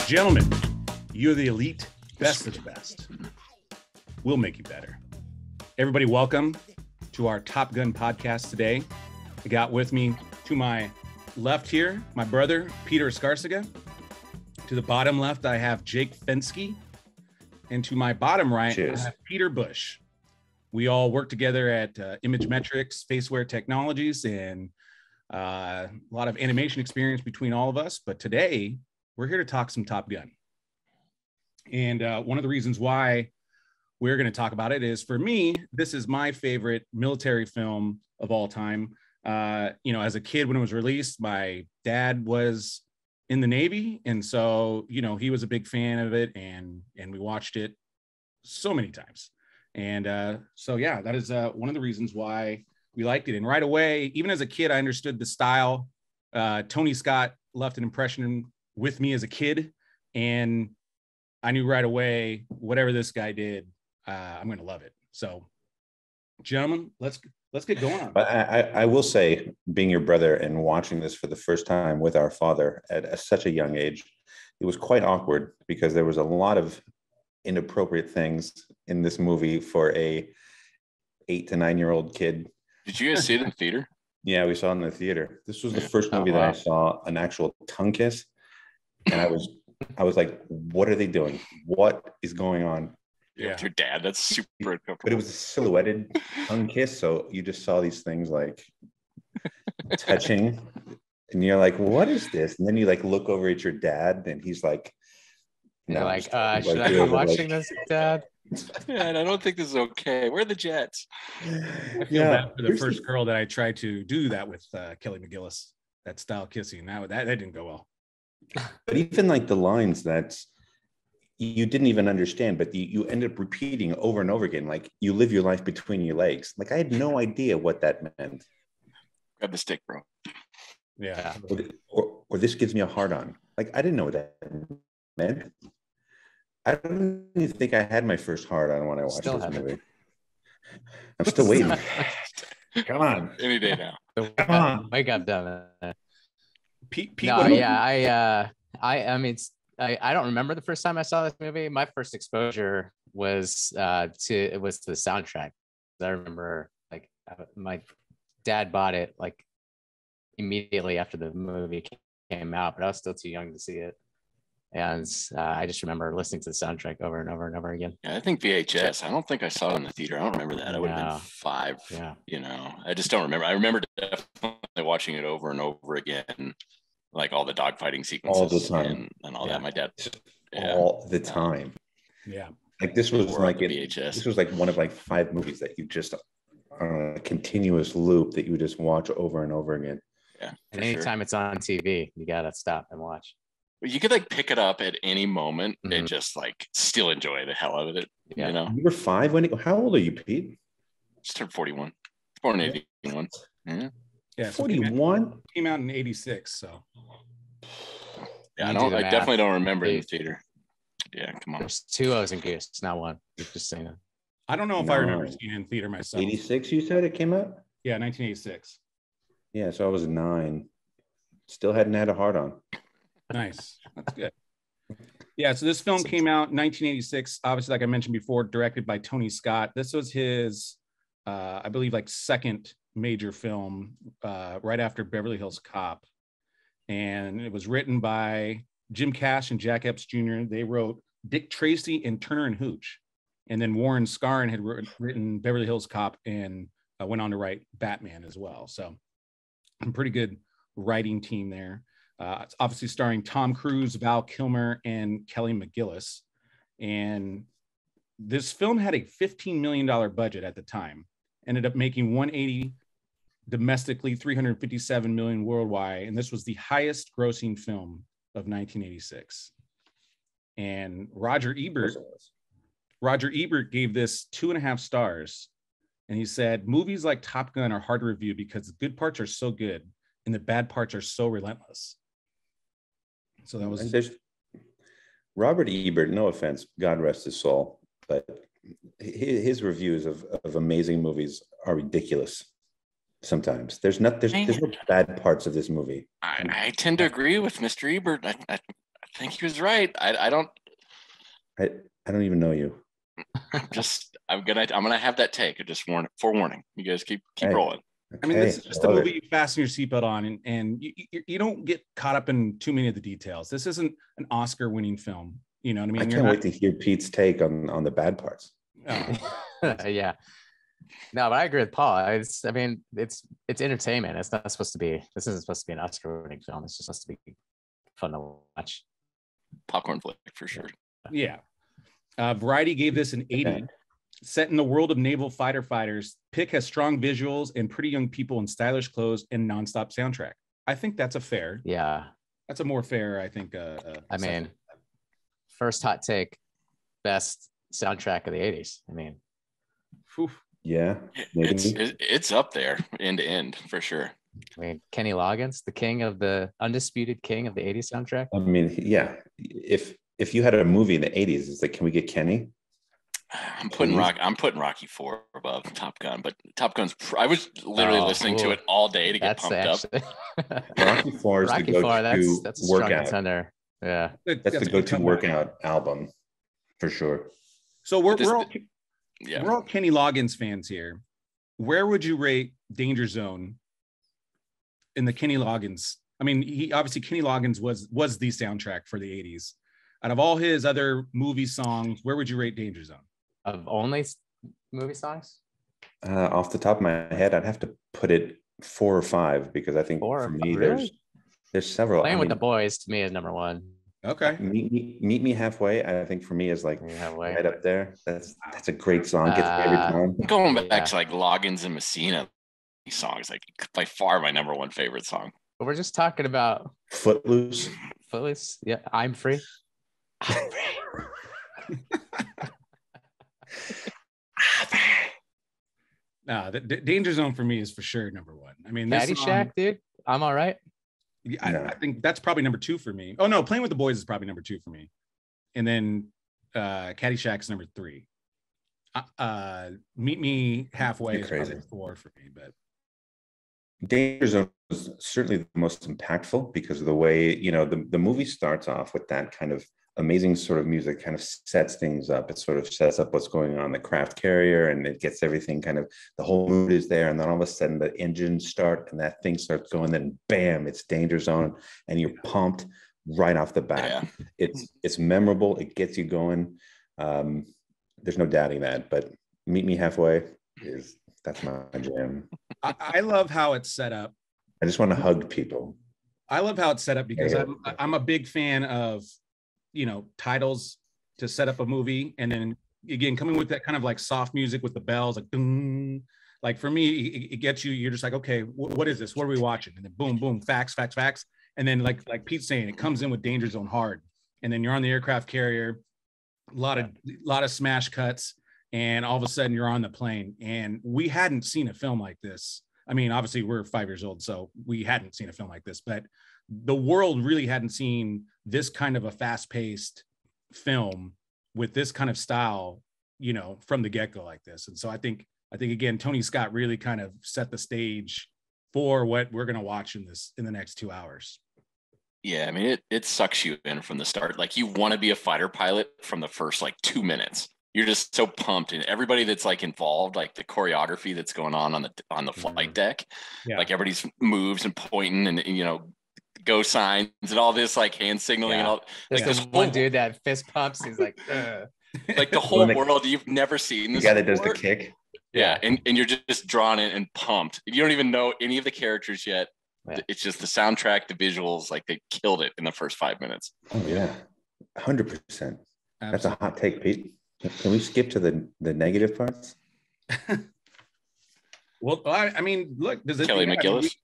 Gentlemen, you're the elite, best of the best. We'll make you better. Everybody, welcome to our Top Gun podcast today. I got with me to my left here, my brother, Peter Escarcega. To the bottom left, I have Jake Fenske. And to my bottom right, I have Peter Busch. We all work together at Image Metrics, Faceware Technologies, and a lot of animation experience between all of us. But today, we're here to talk some Top Gun. And one of the reasons why we're going to talk about it is, for me, this is my favorite military film of all time. As a kid when it was released, my dad was in the Navy. And so, he was a big fan of it, and we watched it so many times. And that is one of the reasons why we liked it. And right away, even as a kid, I understood the style. Tony Scott left an impression with me as a kid, and I knew right away, whatever this guy did, I'm going to love it. So, gentlemen, let's get going. I will say, being your brother and watching this for the first time with our father at such a young age, it was quite awkward because there was a lot of inappropriate things in this movie for a 8 to 9 year old kid. Did you guys see it in the theater? Yeah, we saw it in the theater. This was the first movie that I saw an actual tongue kiss, and I was like, "What are they doing? What is going on?" Yeah, with your dad. That's super uncomfortable. But it was a silhouetted tongue kiss, so you just saw these things like touching, and you're like, "What is this?" And then you like look over at your dad, and he's like, "No, should I be watching this, Dad?" Yeah, and I don't think this is okay. Where are the jets? I feel bad for the first girl that I tried to do that with, Kelly McGillis. That style kissing, that didn't go well. But even like the lines that you didn't even understand, but you end up repeating over and over again, like "you live your life between your legs." Like I had no idea what that meant. Grab the stick, bro. Yeah. Or this gives me a hard on. Like I didn't know what that meant. I don't even think I had my first hard on when I watched this movie. I'm still waiting. Come on. Any day now. Come on. Wake up, Devin. Pete, no, yeah, I don't remember the first time I saw this movie. My first exposure was to the soundtrack. I remember my dad bought it like immediately after the movie came out, but I was still too young to see it. And I just remember listening to the soundtrack over and over and over again. Yeah, I think VHS. I don't think I saw it in the theater. I don't remember that. I would have been 5. Yeah. I just don't remember. I remember definitely watching it over and over again, like all the dogfighting sequences all the time and all that. My dad, all the time. Yeah, like this was like VHS. This was like one of like 5 movies that you just on a continuous loop that you would just watch over and over again. Yeah, and anytime it's on TV, you gotta stop and watch. You could like pick it up at any moment and just like still enjoy the hell out of it. Yeah. You were 5 when how old are you, Pete? Just turned 41. Born in 81. Yeah. 41? Came out in 86. So yeah, I definitely don't remember it in the theater. Yeah, come on. There's 2 O's in Goose, not 1. Just saying that. I don't know if I remember seeing it in theater myself. 86, you said it came out? Yeah, 1986. Yeah, so I was 9. Still hadn't had a hard on. Nice. That's good. Yeah, so this film came out in 1986. Obviously, like I mentioned before, directed by Tony Scott. This was his, I believe, like second major film right after Beverly Hills Cop. And it was written by Jim Cash and Jack Epps Jr. They wrote Dick Tracy and Turner and Hooch. And then Warren Scarn had written Beverly Hills Cop and went on to write Batman as well. So a pretty good writing team there. It's obviously starring Tom Cruise, Val Kilmer, and Kelly McGillis. And this film had a $15 million budget at the time. Ended up making $180 domestically, $357 million worldwide. And this was the highest grossing film of 1986. And Roger Ebert gave this 2.5 stars. And he said, movies like Top Gun are hard to review because the good parts are so good and the bad parts are so relentless. So that was Robert Ebert, no offense, God rest his soul, but his reviews of amazing movies are ridiculous. sometimes. There's no bad parts of this movie. I tend to agree with Mr. Ebert. I think he was right. I don't even know you. I'm gonna have that take. Just forewarning. You guys keep rolling. Okay. I mean, this is just a movie you fasten your seatbelt on, and you don't get caught up in too many of the details. This isn't an Oscar-winning film. You know what I mean? I can't wait to hear Pete's take on the bad parts. Oh. Yeah. No, but I agree with Paul. It's entertainment. It's not supposed to be. This isn't supposed to be an Oscar-winning film. It's just supposed to be fun to watch. Popcorn flick for sure. Yeah. Variety gave this an 80. Okay. Set in the world of naval fighter fighters, Pick has strong visuals and pretty young people in stylish clothes and nonstop soundtrack. I think that's a fair. Yeah. That's a more fair, I think. I mean, first hot take, best soundtrack of the 80s. I mean, whew. Yeah, it's up there end to end for sure. I mean, Kenny Loggins, the undisputed king of the 80s soundtrack. I mean, yeah. If you had a movie in the 80s, it's like, can we get Kenny? I'm putting Rocky IV above Top Gun, but Top Gun's. I was literally listening to it all day to get pumped up. Rocky IV is the go-to workout. Contender. Yeah, that's the go-to workout album for sure. So we're all Kenny Loggins fans here. Where would you rate Danger Zone in the Kenny Loggins? I mean, Kenny Loggins was the soundtrack for the 80s. Out of all his other movie songs, where would you rate Danger Zone? Of only movie songs? Off the top of my head, I'd have to put it 4 or 5 because I think for me, really? there's several. Playing with the Boys to me is number 1. Okay. Meet Me Halfway, I think for me is like right up there. That's a great song. Gets me every time. Going back to like Loggins and Messina, these songs, like by far my number 1 favorite song. But we're just talking about Footloose. Yeah, I'm Free. No, the Danger Zone for me is for sure number 1. I mean, Caddyshack, dude. I'm all right. I think that's probably number 2 for me. Oh no, Playing with the Boys is probably number 2 for me, and then Caddyshack's number 3. Meet Me Halfway is probably 4 for me, but Danger Zone was certainly the most impactful because of the way the movie starts off with that kind of amazing sort of music, kind of sets things up. It sort of sets up what's going on the craft carrier, and it gets everything kind of, the whole mood is there, and then all of a sudden the engines start and that thing starts going, then bam, it's Danger Zone, and you're pumped right off the bat. Yeah. It's memorable. It gets you going. There's no doubting that. But Meet Me Halfway that's my jam. I love how it's set up. I just want to hug people. I love how it's set up because I'm a big fan of titles to set up a movie, and then again coming with that kind of like soft music with the bells, like ding. Like for me, it gets you. You're just like, okay, what is this? What are we watching? And then boom, boom, facts, and then like Pete's saying, it comes in with Danger Zone hard, and then you're on the aircraft carrier, a lot of smash cuts, and all of a sudden you're on the plane. And we hadn't seen a film like this. I mean, obviously we're 5 years old, so we hadn't seen a film like this, but the world really hadn't seen this kind of a fast-paced film with this kind of style, from the get-go like this. And so I think again, Tony Scott really kind of set the stage for what we're going to watch in the next 2 hours. Yeah, I mean, it sucks you in from the start. Like, you want to be a fighter pilot from the first 2 minutes. You're just so pumped, and everybody that's involved, like the choreography that's going on the flight deck, like everybody's moves and pointing and go signs and all this hand signaling and all. There's this one dude that fist pumps. He's like, like the whole world. You've never seen this. The guy that does the kick. Yeah, and you're just drawn in and pumped. You don't even know any of the characters yet. Yeah. It's just the soundtrack, the visuals. Like, they killed it in the first 5 minutes. Oh yeah, 100%. That's a hot take, Pete. Can we skip to the negative parts? Well, I mean, look, does it Kelly McGillis?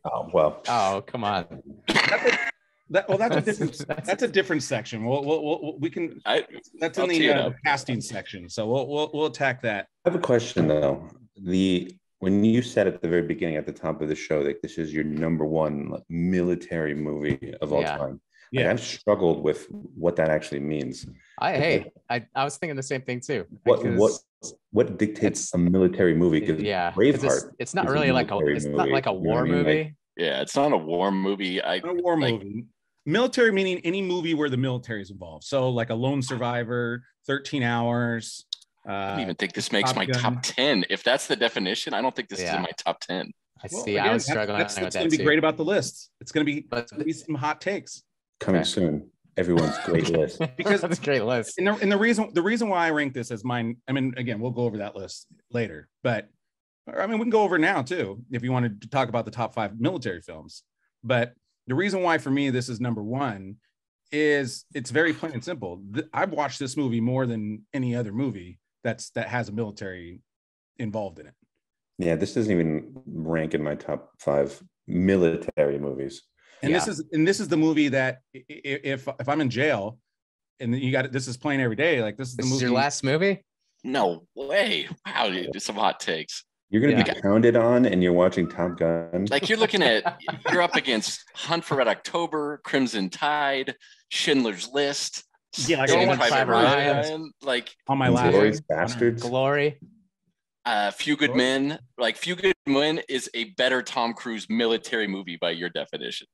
Oh, come on. That's a different section. We can. That's in the casting section, so we'll attack that. I have a question though. When you said at the very beginning, at the top of the show, that this is your number 1 military movie of all time, Like, Yeah. I've struggled with what that actually means. I was thinking the same thing too. What dictates a military movie? Because Braveheart, it's not is really like a war movie. Like, yeah, it's not a war movie. A war movie. Military meaning any movie where the military is involved. So like a Lone Survivor, 13 Hours. I don't even think this makes my top 10. If that's the definition, I don't think this is in my top 10. I was struggling with that. That's going to be great about the list. It's going to be some hot takes coming soon. Everyone's great list. Because that's a great list. And the reason why I rank this as mine, I mean, again, we'll go over that list later, but I mean, we can go over now too, if you wanted to talk about the top 5 military films. But the reason why for me, this is number 1 is it's very plain and simple. I've watched this movie more than any other movie that has a military involved in it. Yeah, this doesn't even rank in my top 5 military movies. And this is the movie that if I'm in jail and this is playing every day, like this is the movie. This is your last movie? No way. Wow, dude, some hot takes. You're going to be pounded on and you're watching Top Gun. Like you're up against Hunt for Red October, Crimson Tide, Schindler's List. Yeah, like Private Ryan, like on my last Glorious Bastards. Glory. Few Good Men. Like Few Good Men is a better Tom Cruise military movie by your definition.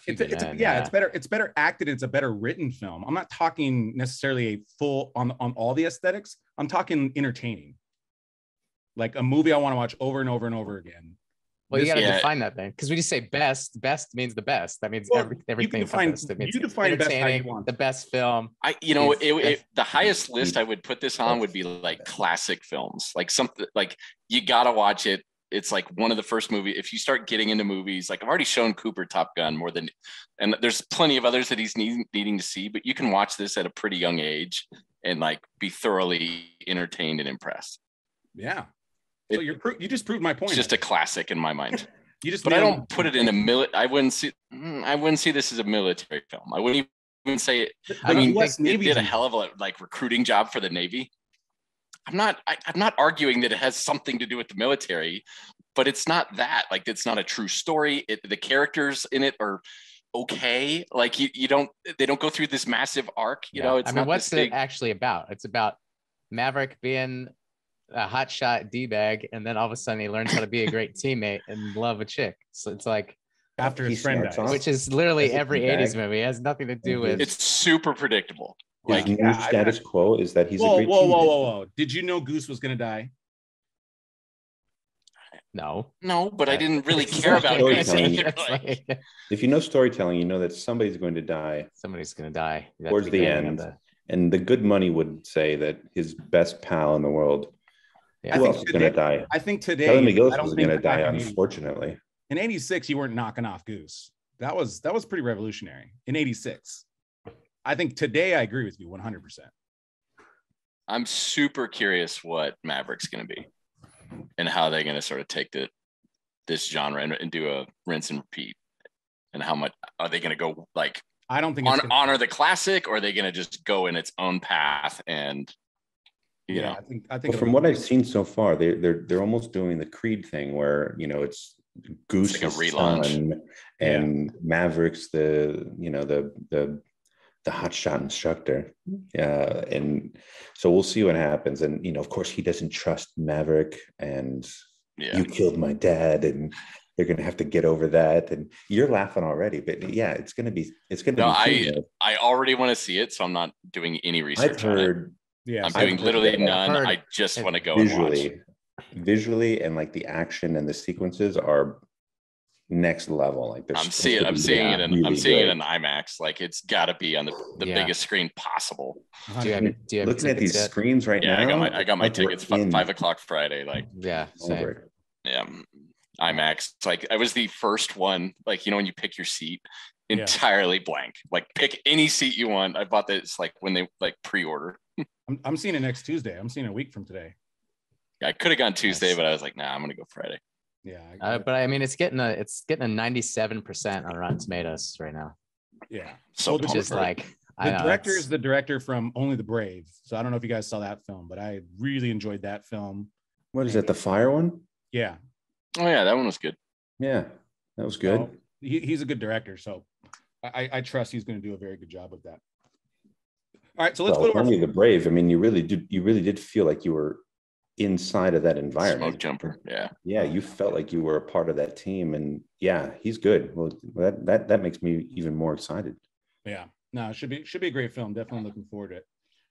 It's better acted. It's a better written film. I'm not talking necessarily a full on all the aesthetics. I'm talking entertaining. Like a movie I want to watch over and over and over again. Well, you got to define that then, because we just say best. Best means the best. That means everything. You define best how you want. The best film. The highest list I would put this on would be like classic films, like something like you got to watch it. It's like one of the first movies. If you start getting into movies, like I've already shown Cooper Top Gun more than, and there's plenty of others that he's needing to see, but you can watch this at a pretty young age and like be thoroughly entertained and impressed. Yeah. So you just proved my point. It's just a classic in my mind. But I don't put it in I wouldn't see this as a military film. I wouldn't even say it. I mean, it did a hell of a like recruiting job for the Navy. I'm not arguing that it has something to do with the military, but it's not that. Like, it's not a true story. The characters in it are okay. Like they don't go through this massive arc. You know, what's it actually about? It's about Maverick being a hotshot D-bag, and then all of a sudden he learns how to be a great teammate and love a chick. So it's like after his friend dies, which is literally every 80s movie. It has nothing to do with. It's super predictable. Like status quo is that he's a great teammate. Whoa. Did you know Goose was going to die? No, but I didn't really care about it. If you know storytelling, you know that somebody's going to die. Somebody's going to die towards the end. And the good money would say that his best pal in the world. Yeah. Who else is going to die? I think today, Kelly McGillis was going to die, unfortunately. In '86, you weren't knocking off Goose. That was pretty revolutionary. In '86, I think today I agree with you 100%. I'm super curious what Maverick's going to be, and how they're going to sort of take this genre and do a rinse and repeat. And how much are they going to go like? I don't think honor the classic, or are they going to just go in its own path and. I think from what I've seen so far, they're almost doing the Creed thing where it's Goose's son and Maverick's the hotshot instructor. And so we'll see what happens. And of course he doesn't trust Maverick, and you killed my dad, and they're gonna have to get over that. And you're laughing already, but it's gonna be I already want to see it, so I'm not doing any research on it. I'm doing literally none. I just want to go visually, and like the action and the sequences are next level. Like I'm seeing it in IMAX. Like it's got to be on the biggest screen possible. Do you have looking at these screens right now? I got my tickets 5:00 Friday. Like same. IMAX. It's like I was the first one. Like when you pick your seat, entirely blank. Like pick any seat you want. I bought this like when they like pre-order. I'm seeing it next Tuesday. I'm seeing it a week from today. Yeah, I could have gone Tuesday, but I was like, nah, I'm gonna go Friday. Yeah, but I mean, it's getting a 97% on Rotten Tomatoes right now. Yeah, so which is like the director is the director from Only the Brave. So I don't know if you guys saw that film, but I really enjoyed that film. What is it? The fire one? Yeah. Oh yeah, that one was good. Yeah, that was good. So he's a good director. So I trust he's going to do a very good job with that. All right, so let's go to Only the Brave. I mean, you really did feel like you were inside of that environment. Smoke jumper. Yeah. Yeah, you felt like you were a part of that team, and yeah, he's good. Well, that makes me even more excited. Yeah, no, it should be a great film. Definitely looking forward to it.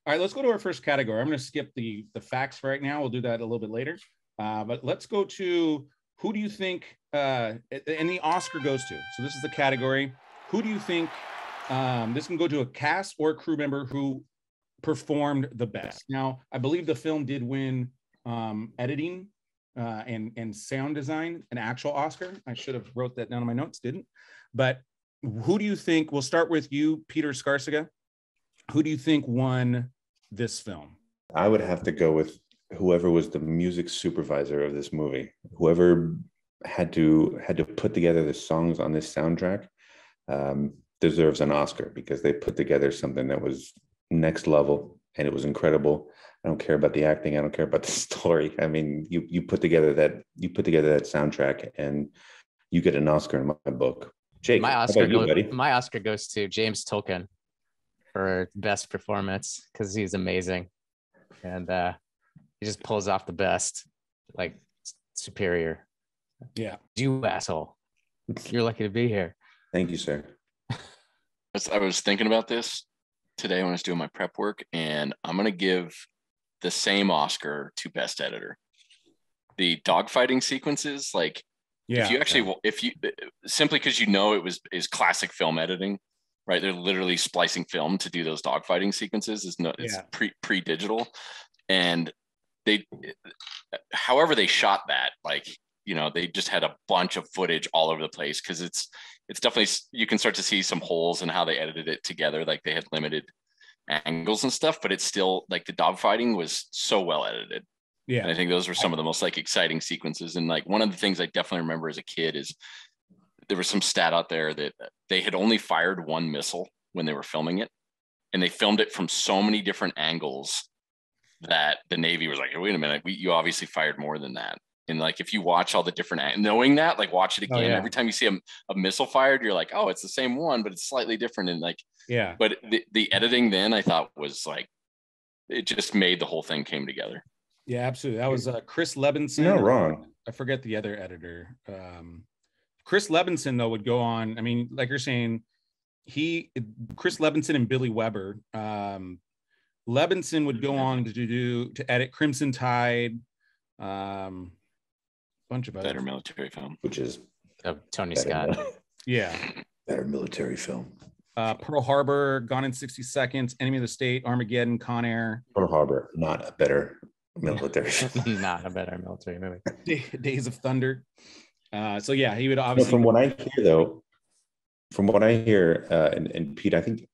All right, let's go to our first category. I'm going to skip the facts for right now. We'll do that a little bit later. But let's go to who do you think, and the Oscar goes to. So this is the category. Who do you think, this can go to a cast or a crew member who performed the best. Now, I believe the film did win editing and sound design, an actual Oscar. I should have wrote that down in my notes, didn't. But who do you think, we'll start with you, Peter Escarcega. Who do you think won this film? I would have to go with whoever was the music supervisor of this movie. Whoever had to put together the songs on this soundtrack deserves an Oscar, because they put together something that was next level and it was incredible. I don't care about the acting. I don't care about the story. I mean, you put together that soundtrack and you get an Oscar in my book. Jake, my Oscar goes to James Tolkien for best performance, because he's amazing, and he just pulls off the best, like superior. Yeah, you asshole, you're lucky to be here. Thank you, sir. I was thinking about this today when I was doing my prep work, and I'm going to give the same Oscar to best editor. The dogfighting sequences, like, yeah, if you simply because it is classic film editing, right? They're literally splicing film to do those dogfighting sequences. It's pre-digital, and however they shot that, like, they just had a bunch of footage all over the place, because it's definitely, you can start to see some holes in how they edited it together. Like, they had limited angles and stuff, but it's still like the dogfighting was so well edited. Yeah, and I think those were some of the most like exciting sequences. And like, one of the things I definitely remember as a kid is there was some stat out there that they had only fired one missile when they were filming it, and they filmed it from so many different angles that the Navy was like, hey, wait a minute, you obviously fired more than that. And like, if you watch all the different, knowing that, like, watch it again, every time you see a missile fired, you're like, oh, it's the same one, but it's slightly different. And like, yeah, but the editing then I thought was like, it just made the whole thing came together. Yeah, absolutely. That was Chris Levinson. You're not wrong. I forget the other editor. Chris Levinson, though, would go on. I mean, like you're saying, Chris Levinson and Billy Weber. Levinson would go on to edit Crimson Tide, bunch of better military film, which is Tony Scott. Yeah, better military film. Pearl Harbor, Gone in 60 Seconds, Enemy of the State, Armageddon, Con Air. Pearl Harbor, not a better military film. Not a better military movie. Days of Thunder. So yeah, he would obviously. From what I hear, and Pete, I think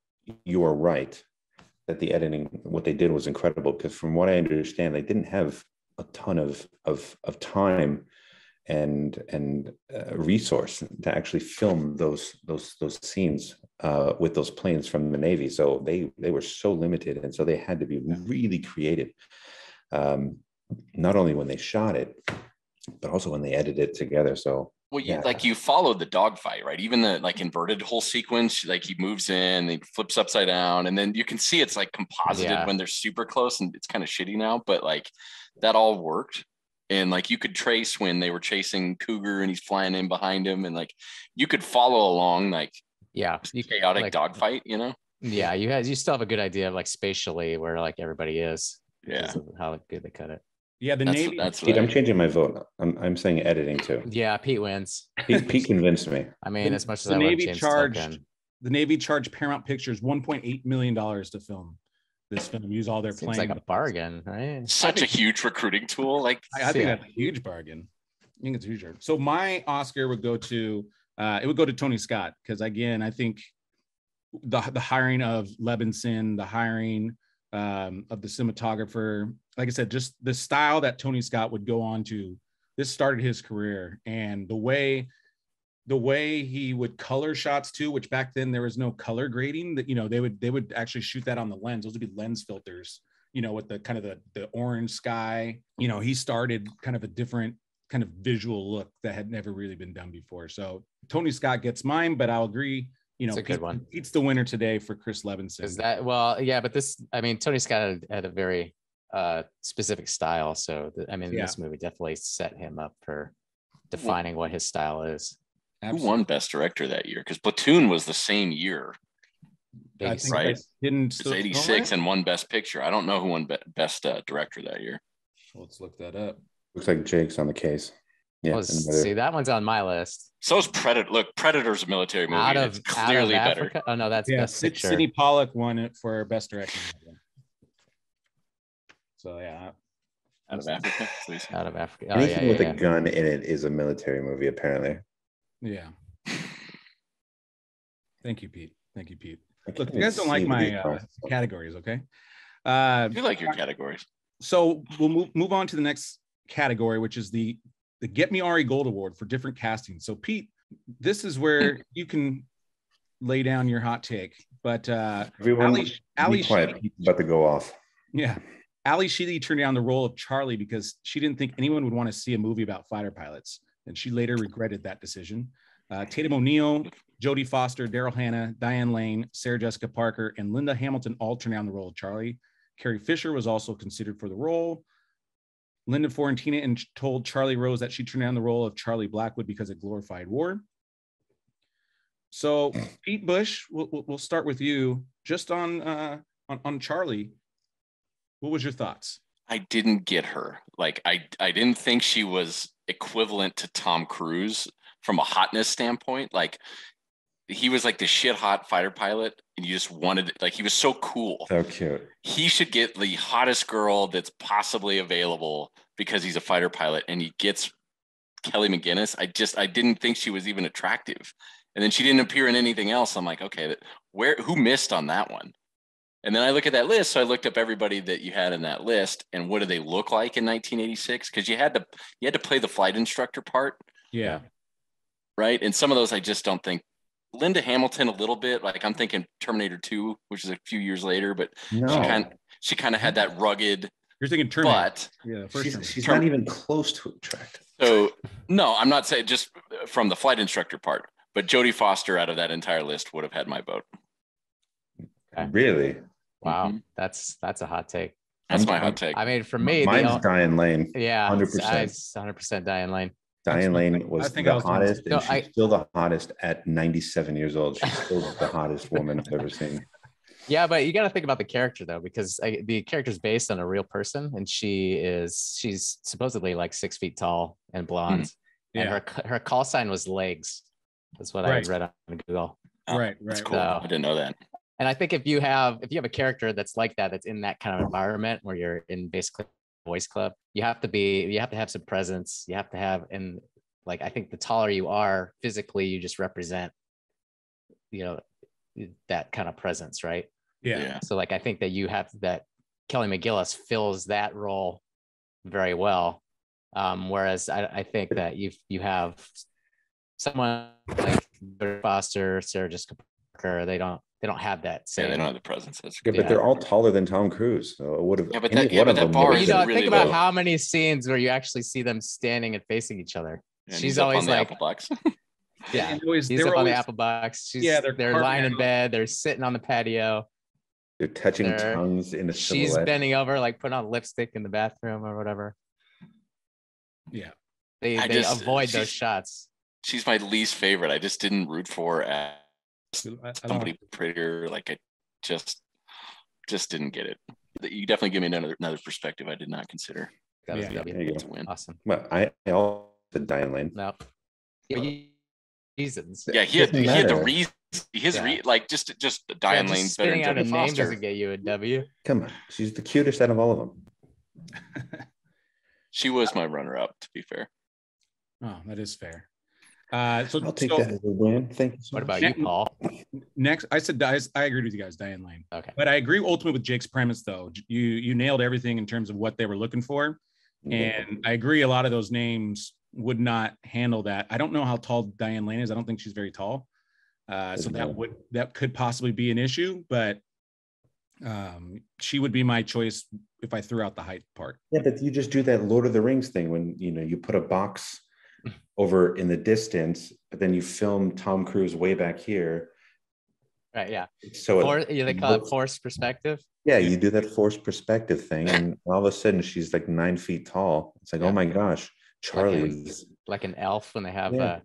you are right that the editing, what they did was incredible, because from what I understand, they didn't have a ton of time and resource to actually film those scenes with those planes from the Navy. So they were so limited, and so they had to be really creative, not only when they shot it, but also when they edited it together. So like, you followed the dogfight, right? Even the like inverted whole sequence, like he moves in, he flips upside down, and then you can see it's like composited when they're super close, and it's kind of shitty now, but like that all worked. And like, you could trace when they were chasing Cougar and he's flying in behind him, and like, you could follow along, like, chaotic like, dogfight, Yeah, you still have a good idea of like spatially where like everybody is. Yeah, how good they cut it. Yeah, the Navy. Pete, I'm changing my vote. I'm saying editing too. Yeah, Pete wins. Pete convinced me. I mean, as much as the Navy charged, the Navy charged Paramount Pictures $1.8 million to film this film. Use all their planes. Like a bargain, right? Such a huge recruiting tool. Like, I think that's a huge bargain. I think it's huge. So my Oscar would go to Tony Scott, because again, I think the hiring of Levinson, the hiring of the cinematographer, like I said, just the style that Tony Scott would go on to. This started his career, and the way he would color shots too, which back then there was no color grading. That they would actually shoot that on the lens. Those would be lens filters. With the kind of the orange sky. He started kind of a different kind of visual look that had never really been done before. So Tony Scott gets mine, but I'll agree. It's a good one. Pete's the winner today for Chris Levinson. Is that well? Yeah, but Tony Scott had a very specific style. So this movie definitely set him up for defining what his style is. Absolutely. Who won Best Director that year? Because Platoon was the same year, right? It's 86 and won Best Picture. I don't know who won Best Director that year. Let's look that up. Looks like Jake's on the case. Yeah. See, that one's on my list. So is Predator. Look, Predator's a military movie. It's clearly better. Oh no, that's Best Picture. Sidney Pollack won it for Best Director. So yeah. Out of Africa, please. Out of Africa. Anything with a gun in it is a military movie, apparently. Yeah. Thank you, Pete. Look, you guys don't like my categories, okay? I do like your categories. So we'll move on to the next category, which is the Get Me Ari Gold Award for different casting. So Pete, this is where you can lay down your hot take. But everyone, be quiet. Sheedy, about to go off. Yeah, Ali Sheedy turned down the role of Charlie because she didn't think anyone would want to see a movie about fighter pilots, and she later regretted that decision. Tatum O'Neal, Jodie Foster, Daryl Hannah, Diane Lane, Sarah Jessica Parker, and Linda Hamilton all turned down the role of Charlie. Carrie Fisher was also considered for the role. Linda Fiorentina told Charlie Rose that she turned down the role of Charlie Blackwood because it glorified war. So, Pete Busch, we'll start with you. Just on Charlie, what was your thoughts? I didn't get her. Like, I didn't think she was equivalent to Tom Cruise from a hotness standpoint. Like, he was like the shit hot fighter pilot, and you just wanted, like, he was so cool. So cute. He should get the hottest girl that's possibly available because he's a fighter pilot, and he gets Kelly McGinnis. I didn't think she was even attractive. And then she didn't appear in anything else. I'm like, okay, who missed on that one? And then I look at that list. So I looked up everybody that you had in that list, and what do they look like in 1986? Because you had to play the flight instructor part. Yeah. Right. And some of those I just don't think. Linda Hamilton a little bit, like I'm thinking Terminator 2, which is a few years later, but she kind of had that rugged. You're thinking Terminator. But yeah, she's not even close to attractive. So no, I'm not saying just from the flight instructor part, but Jodie Foster out of that entire list would have had my vote. Okay. Really? Wow, that's a hot take. That's my hot take. I mean, for me, mine's Diane Lane. Yeah, 100% Diane Lane. Diane Lane was the hottest, and she's still the hottest at 97 years old. She's still the hottest woman I've ever seen. Yeah, but you got to think about the character though, because the character is based on a real person, and she's supposedly like 6 feet tall and blonde, and her call sign was legs. That's what I read on Google. Right. That's cool. I didn't know that. And I think if you have a character that's like that's in that kind of environment where you're in basically boys club, you have to have some presence. You have to have, and like, I think the taller you are physically, you just represent, that kind of presence, right? Yeah. So like, I think that you have that Kelly McGillis fills that role very well. Whereas I think that you have someone like Foster, Sarah Jessica Parker, they don't have that same. Yeah, they don't have the presence. But they're all taller than Tom Cruise. So it would have. Yeah, but that bar is really think about how many scenes where you actually see them standing and facing each other. And she's always on like the apple box. Yeah, he's up on the apple box. They're lying in bed. They're sitting on the patio. They're touching tongues in the silhouette. She's bending over, like putting on lipstick in the bathroom or whatever. Yeah, they avoid those shots. She's my least favorite. I just didn't root for her as somebody prettier. Like, I just didn't get it. You definitely give me another perspective I did not consider. Yeah, to win. Awesome. Well, I also said Diane Lane. No. Reasons. Yeah, he had the reason. Just Diane Lane. Spitting out a name doesn't get you a W. Come on, she's the cutest out of all of them. She was my runner-up, to be fair. Oh, that is fair. So I'll take that as a win. Thank you. What about you, Paul? Next, I agreed with you guys, Diane Lane. Okay, but I agree ultimately with Jake's premise, though. You nailed everything in terms of what they were looking for, and I agree. A lot of those names would not handle that. I don't know how tall Diane Lane is. I don't think she's very tall, so that could possibly be an issue. But she would be my choice if I threw out the height part. Yeah, but you just do that Lord of the Rings thing when you put a box over in the distance, but then you film Tom Cruise way back here, Right. Yeah. So they call it forced perspective. yeah, you do that forced perspective thing, and all of a sudden she's like 9 feet tall. It's like, oh my gosh, Charlie is like an elf when they have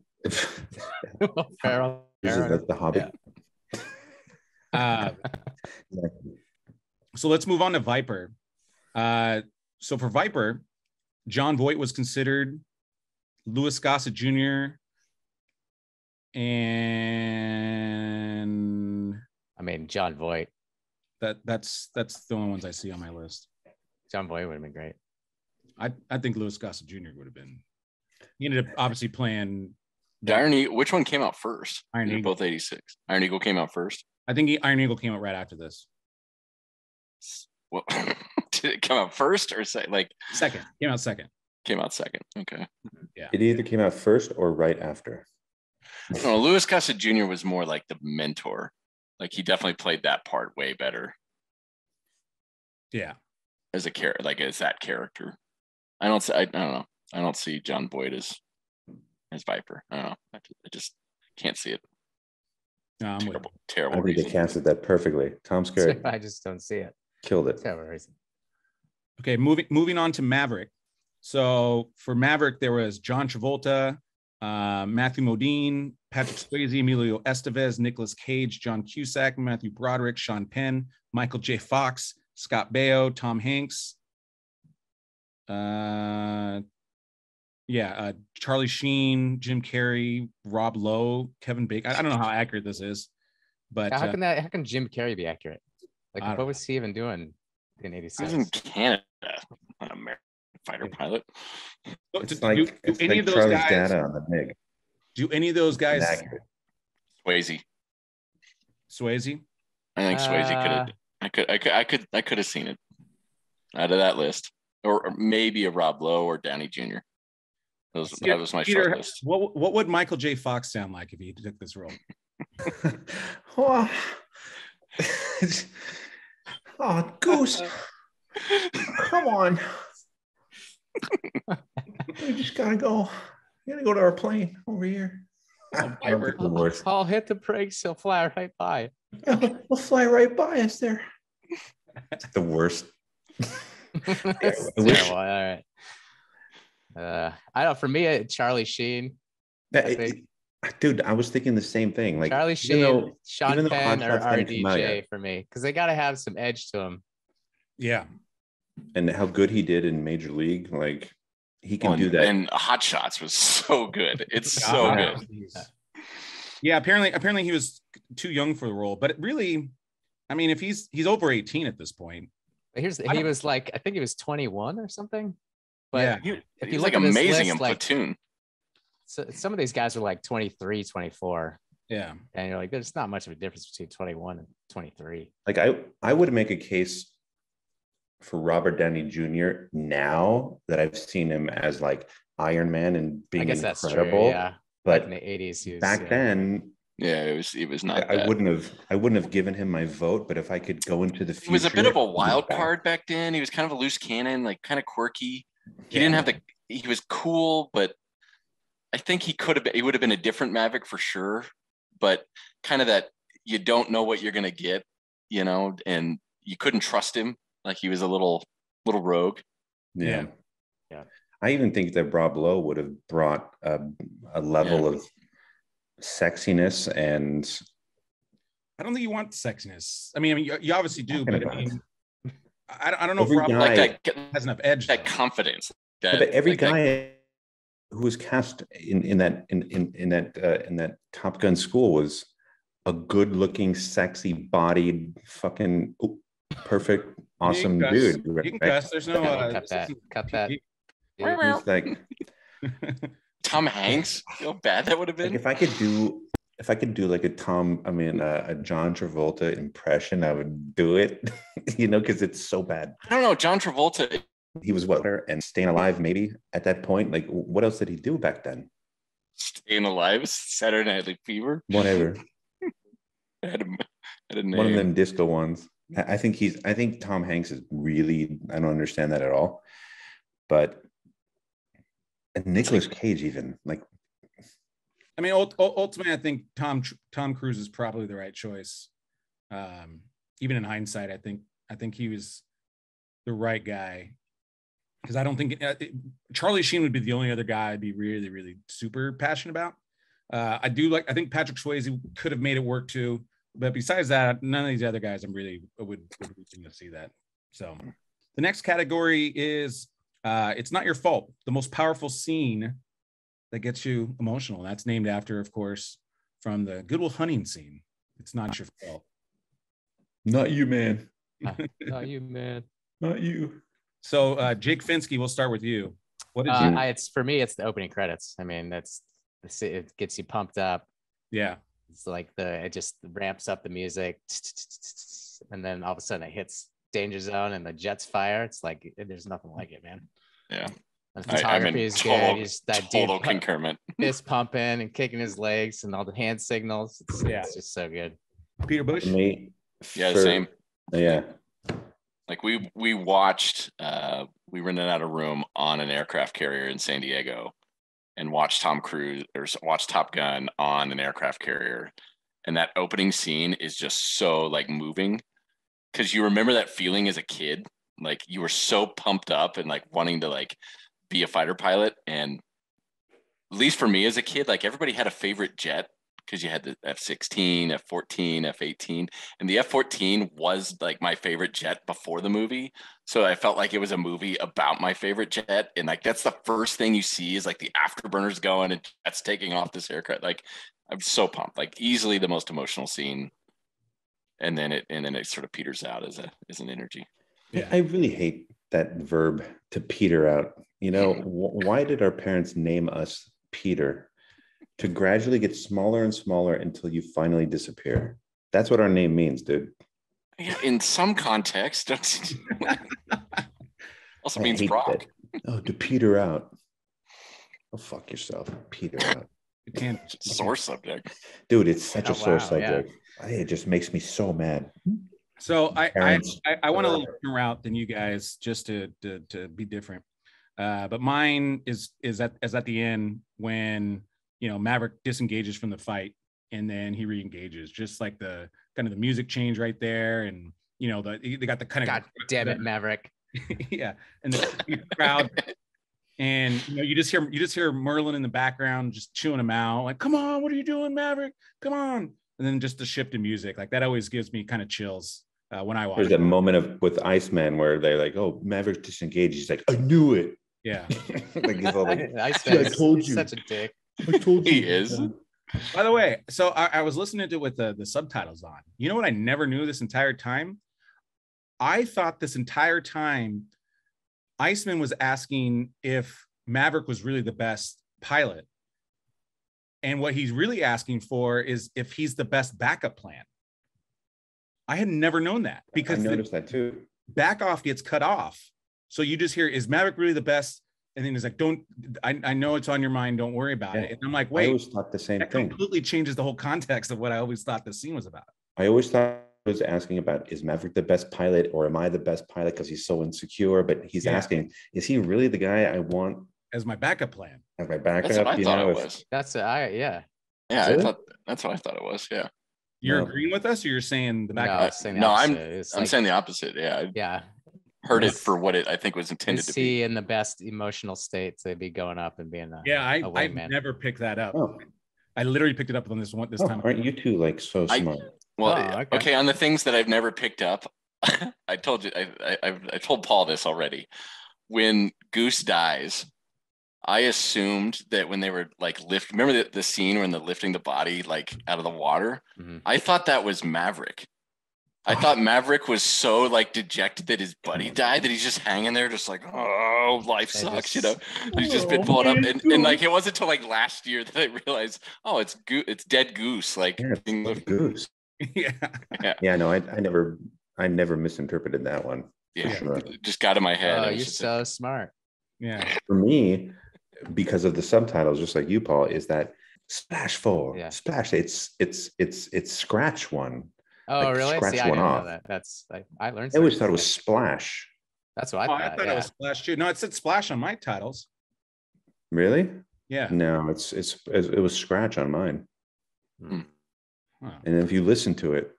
Pharaoh. This is like the Hobbit. Yeah. So let's move on to Viper. So for Viper, John Voight was considered, Louis Gossett Jr., and John Voight. That's the only ones I see on my list. John Voight would have been great. I think Louis Gossett Jr. would have been. He ended up obviously playing. Which one came out first? Iron Eagle. Both 86. Iron Eagle came out first. I think Iron Eagle came out right after this. Well, did it come out first or second? Came out second. Came out second. Okay. Yeah. It either came out first or right after. No, Louis Gossett Jr. was more like the mentor. Like he definitely played that part way better. Yeah. As a character, like as that character. I don't know. I don't see John Boyd as Viper. I don't know. I just can't see it. No, I'm terrible. I think they casted that perfectly. Tom Skerritt. I just don't see it. Killed it. Okay, moving on to Maverick. So for Maverick, there was John Travolta, Matthew Modine, Patrick Swayze, Emilio Estevez, Nicolas Cage, John Cusack, Matthew Broderick, Sean Penn, Michael J. Fox, Scott Baio, Tom Hanks, Charlie Sheen, Jim Carrey, Rob Lowe, Kevin Bacon. I don't know how accurate this is, but how can Jim Carrey be accurate? Like, what was he even doing in '86? He was in Canada, an American fighter pilot. It's like any of those Charlie's guys data on the MiG. Do any of those guys? Swayze. I think Swayze could have. I could have seen it out of that list, or maybe a Rob Lowe or Downey Jr. That was my short list. What would Michael J. Fox sound like if he took this role? Oh, Goose. Come on. We just gotta go. We gotta go to our plane over here. I'll hit the brakes. He'll fly right by. He'll fly right by us there. The worst. All right. I don't. For me, Charlie Sheen. Dude, I was thinking the same thing. Like Charlie Sheen, Sean Penn, or RDJ for me, because they got to have some edge to them. Yeah. And how good he did in Major League, like he can do that. And Hot Shots was so good. It's so good. Yeah, apparently he was too young for the role, but it really, I mean, if he's over 18 at this point. He was like, I think he was 21 or something. But yeah, if you look like amazing in Platoon. So some of these guys are like 23, 24. Yeah. And you're like, there's not much of a difference between 21 and 23. Like I would make a case for Robert Downey Jr. now that I've seen him as like Iron Man and being incredible. That's true, yeah. But like in the 80s, back then, it was not. I wouldn't have given him my vote. But if I could go into the future, he was a bit of a wild card back then. He was kind of a loose cannon, like kind of quirky. He didn't have he was cool, but I think he would have been a different Maverick for sure. But kind of that you don't know what you're gonna get, and you couldn't trust him. Like he was a little rogue. Yeah. I even think that Rob Lowe would have brought a level of sexiness, and I don't think you want sexiness. I mean, you obviously do, but I mean, I don't know if Rob has enough edge. That confidence. But every guy who was cast in that Top Gun school was a good-looking, sexy-bodied, fucking perfect, awesome dude. Right? You can cuss. There's no cut that. He's like Tom Hanks. How bad that would have been. Like if I could do like a John Travolta impression, I would do it. Because it's so bad. I don't know, John Travolta. He was and Staying Alive, maybe at that point. Like, what else did he do back then? Staying Alive, Saturday Night Fever, whatever. I had a name. One of them disco ones. I think Tom Hanks is really. I don't understand that at all. But Nicolas Cage, even I mean, ultimately, I think Tom Cruise is probably the right choice. Even in hindsight, I think he was the right guy, because I don't think Charlie Sheen would be the only other guy I'd be really, really super passionate about. I think Patrick Swayze could have made it work too, but besides that, none of these other guys would be to see that. So the next category is it's not your fault. The most powerful scene that gets you emotional. And that's named after, of course, from the Good Will Hunting scene. It's not your fault. Not you, man. Not you, man. Not you. So Jake Fenske, we'll start with you. What did you? It's for me. It's the opening credits. I mean, it gets you pumped up. Yeah. It's like it just ramps up the music, and then all of a sudden it hits danger zone and the jets fire. It's like there's nothing like it, man. Yeah. The photography is good. That total dude concurrent. fist pumping and kicking his legs and all the hand signals. It's just so good. Peter Busch? Same. Yeah. Like we watched, we rented out a room on an aircraft carrier in San Diego and watched Top Gun on an aircraft carrier. And that opening scene is just so like moving, because you remember that feeling as a kid. Like you were so pumped up and like wanting to like be a fighter pilot. And at least for me as a kid, like everybody had a favorite jet, because you had the F-16, F-14, F-18, and the F-14 was like my favorite jet before the movie. So I felt like it was a movie about my favorite jet. And like, that's the first thing you see is like the afterburners going and jets taking off this aircraft. Like I'm so pumped, like easily the most emotional scene. And then it sort of peters out as an energy. Yeah. I really hate that verb, to peter out. You know, why did our parents name us Peter? To gradually get smaller and smaller until you finally disappear. That's what our name means, dude. Yeah, in some context. Also means Brock. Oh, to peter out. Oh, fuck yourself. Peter out. You can't. Sore subject. Dude, it's such a sore subject. Yeah. It just makes me so mad. So I went a little different route than you guys, just to be different. But mine is at the end when, you know, Maverick disengages from the fight and then he re-engages, just like the kind of the music change right there. And, you know, they got the kind of, God damn it, Maverick. yeah. And the crowd, and, you know, you just hear Merlin in the background, just chewing him out. Like, come on, what are you doing, Maverick? Come on. And then just the shift in music, like that always gives me kind of chills when I watch. There's that moment with Iceman where they're like, oh, Maverick disengaged. He's like, I knew it. Yeah. Like, he's all like, I told you. Such a dick. I told you. He is. By the way, so I was listening to it with the subtitles on. You know what I never knew this entire time? I thought this entire time Iceman was asking if Maverick was really the best pilot. And what he's really asking for is if he's the best backup plan. I had never known that, because I noticed that too. Back off gets cut off. So you just hear, is Maverick really the best? And then he's like, I know it's on your mind. Don't worry about it. And I'm like, wait, I always thought the same thing. Completely changes the whole context of what I always thought the scene was about. I always thought he was asking about, is Maverick the best pilot, or am I the best pilot because he's so insecure? But he's asking, is he really the guy I want as my backup plan? As my backup? That's what I thought it was. Yeah. Yeah, I thought that's what I thought it was. Yeah. You're agreeing with us, or you're saying the backup? I'm saying the opposite. Yeah. Yeah. Heard it for what it I think was intended to be. In the best emotional states, they'd be going up and being I never picked that up. I literally picked it up on this time. Aren't you two like so smart? Okay. On the things that I've never picked up, I told you, I told Paul this already. When Goose dies, I assumed that when they were like remember the scene when they're lifting the body like out of the water? Mm-hmm. I thought that was Maverick. I thought Maverick was so like dejected that his buddy died that he's just hanging there, just like, oh, life sucks, you know. He's just been pulled up, and like it wasn't until like last year that I realized, oh, it's dead Goose, like Goose. Yeah. No, I never misinterpreted that one. Yeah, sure. It just got in my head. Oh, you're so smart. Yeah. For me, because of the subtitles, just like you, Paul, is that splash four, splash. It's scratch one. Oh, like really? See, I didn't know that. That's I learned. I always thought it was splash. That's what I thought. I thought it was splash too. No, it said splash on my titles. Really? Yeah. No, it was scratch on mine. Hmm. And if you listen to it,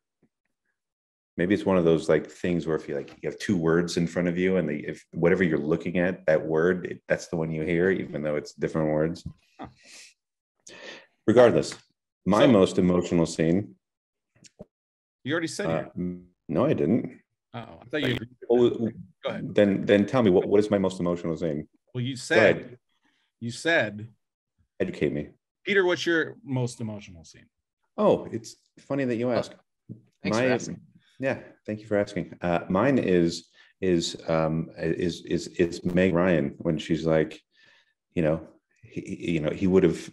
Maybe it's one of those like things where if you have two words in front of you, and if whatever you're looking at, that word, that's the one you hear, even though it's different words. Huh. Regardless, my most emotional scene. You already said no, I didn't. Oh, I thought you agreed. Go ahead. Then tell me what is my most emotional scene? Well, you said educate me. Peter, what's your most emotional scene? Oh, it's funny that you ask. Thanks for asking. Yeah, thank you for asking. Mine is Meg Ryan when she's like, he would have,